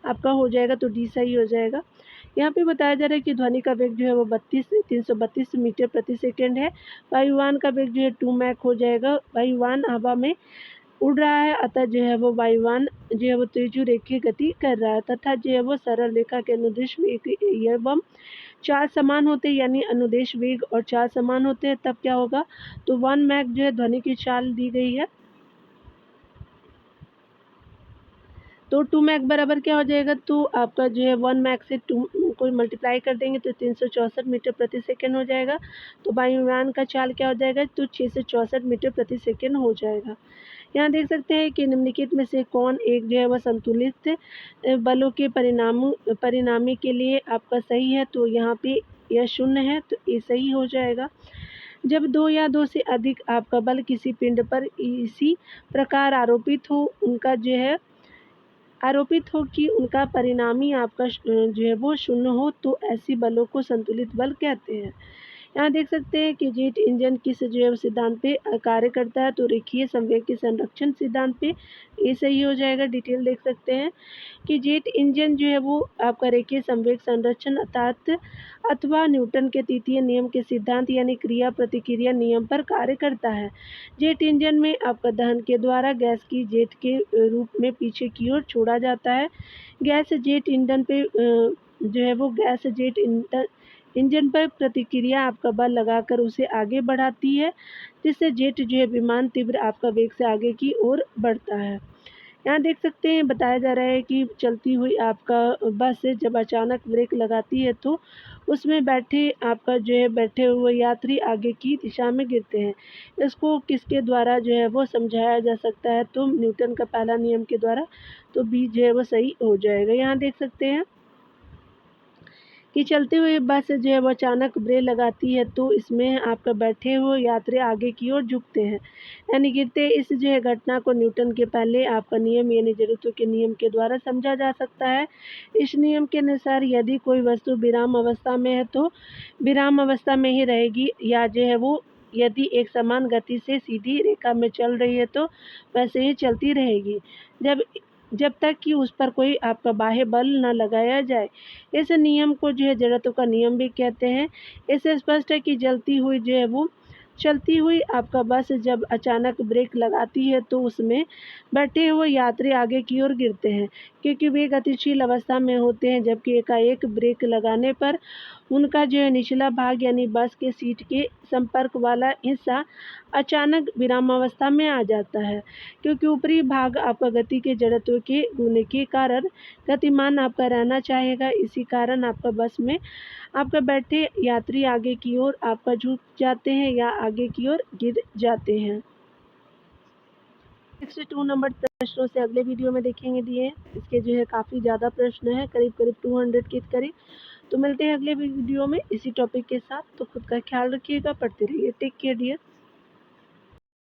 आपका हो जाएगा, तो डी सही हो जाएगा। यहाँ पे बताया जा रहा है कि ध्वनि का वेग जो है वो 332 मीटर प्रति सेकंड है। वायुयान का वेग जो है 2 मैक हो जाएगा। वायुयान हवा में उड़ रहा है, अतः जो है वो वायुयान जो है वो तेजु रेखीय गति कर रहा है, तथा जो है वो सरल रेखा के अनुदिश वेग एवं चाल समान होते हैं, यानी अनुदेश वेग और चाल समान होते हैं, तब क्या होगा, तो 1 मैक जो है ध्वनि की चाल दी गई है, तो 2 मैक बराबर क्या हो जाएगा, तो आपका जो है 1 मैक से 2 को मल्टीप्लाई कर देंगे तो 364 मीटर प्रति सेकंड हो जाएगा। तो वायुयान का चाल क्या हो जाएगा, तो 664 मीटर प्रति सेकंड हो जाएगा। यहाँ देख सकते हैं कि निम्नलिखित में से कौन एक जो है वह संतुलित बलों के परिणामी के लिए आपका सही है, तो यहाँ पे यह 0 है, तो ये सही हो जाएगा। जब 2 या 2 से अधिक आपका बल किसी पिंड पर इसी प्रकार आरोपित हो कि उनका परिणामी आपका जो है वो 0 हो, तो ऐसी बलों को संतुलित बल कहते हैं। यहाँ देख सकते हैं कि जेट इंजन किस जो है सिद्धांत पे कार्य करता है, तो रेखीय संवेग के संरक्षण सिद्धांत पे, ये सही हो जाएगा। डिटेल देख सकते हैं कि जेट इंजन जो है वो आपका रेखीय संवेग संरक्षण अथवा न्यूटन के तृतीय नियम के सिद्धांत यानी क्रिया प्रतिक्रिया नियम पर कार्य करता है। जेट इंजन में आपका दहन के द्वारा गैस की जेट के रूप में पीछे की ओर छोड़ा जाता है। गैस जेट ईंधन पे जो है वो गैस जेट इंजन पर प्रतिक्रिया आपका बल लगाकर उसे आगे बढ़ाती है, जिससे जेट जो है विमान तीव्र आपका वेग से आगे की ओर बढ़ता है। यहाँ देख सकते हैं बताया जा रहा है कि चलती हुई आपका बस जब अचानक ब्रेक लगाती है तो उसमें बैठे हुए यात्री आगे की दिशा में गिरते हैं। इसको किसके द्वारा जो है वो समझाया जा सकता है, तो न्यूटन का पहला नियम के द्वारा, तो बी जो है वो सही हो जाएगा। यहाँ देख सकते हैं कि चलते हुए बस जो है वो अचानक ब्रेक लगाती है तो इसमें आपका बैठे हुए यात्री आगे की ओर झुकते हैं, यानी गिरते। इस जो है घटना को न्यूटन के पहले आपका नियम यानी जरूरतों के नियम के द्वारा समझा जा सकता है। इस नियम के अनुसार यदि कोई वस्तु विराम अवस्था में है तो विराम अवस्था में ही रहेगी, या जो है वो यदि एक समान गति से सीधी रेखा में चल रही है तो वैसे ही चलती रहेगी जब तक कि उस पर कोई आपका बाह्य बल न लगाया जाए। इस नियम को जो है जड़त्व का नियम भी कहते हैं। इससे स्पष्ट है कि चलती हुई आपका बस जब अचानक ब्रेक लगाती है तो उसमें बैठे हुए यात्री आगे की ओर गिरते हैं, क्योंकि वे गतिशील अवस्था में होते हैं, जबकि एकाएक ब्रेक लगाने पर उनका जो है निचला भाग यानी बस के सीट के संपर्क वाला हिस्सा अचानक विरामावस्था में आ जाता है, क्योंकि ऊपरी भाग आपका गति के जड़त्व के होने के कारण गतिमान आपका रहना चाहेगा। इसी कारण आपका बस में आपका बैठे यात्री आगे की ओर आपका झुक जाते हैं या आगे की ओर गिर जाते हैं। 62 नंबर प्रश्नों से अगले वीडियो में देखेंगे दिए। इसके जो है काफ़ी ज़्यादा प्रश्न है, करीब 200 के करीब। तो मिलते हैं अगले वीडियो में इसी टॉपिक के साथ। तो खुद का ख्याल रखिएगा, पढ़ते रहिए। Take care dear.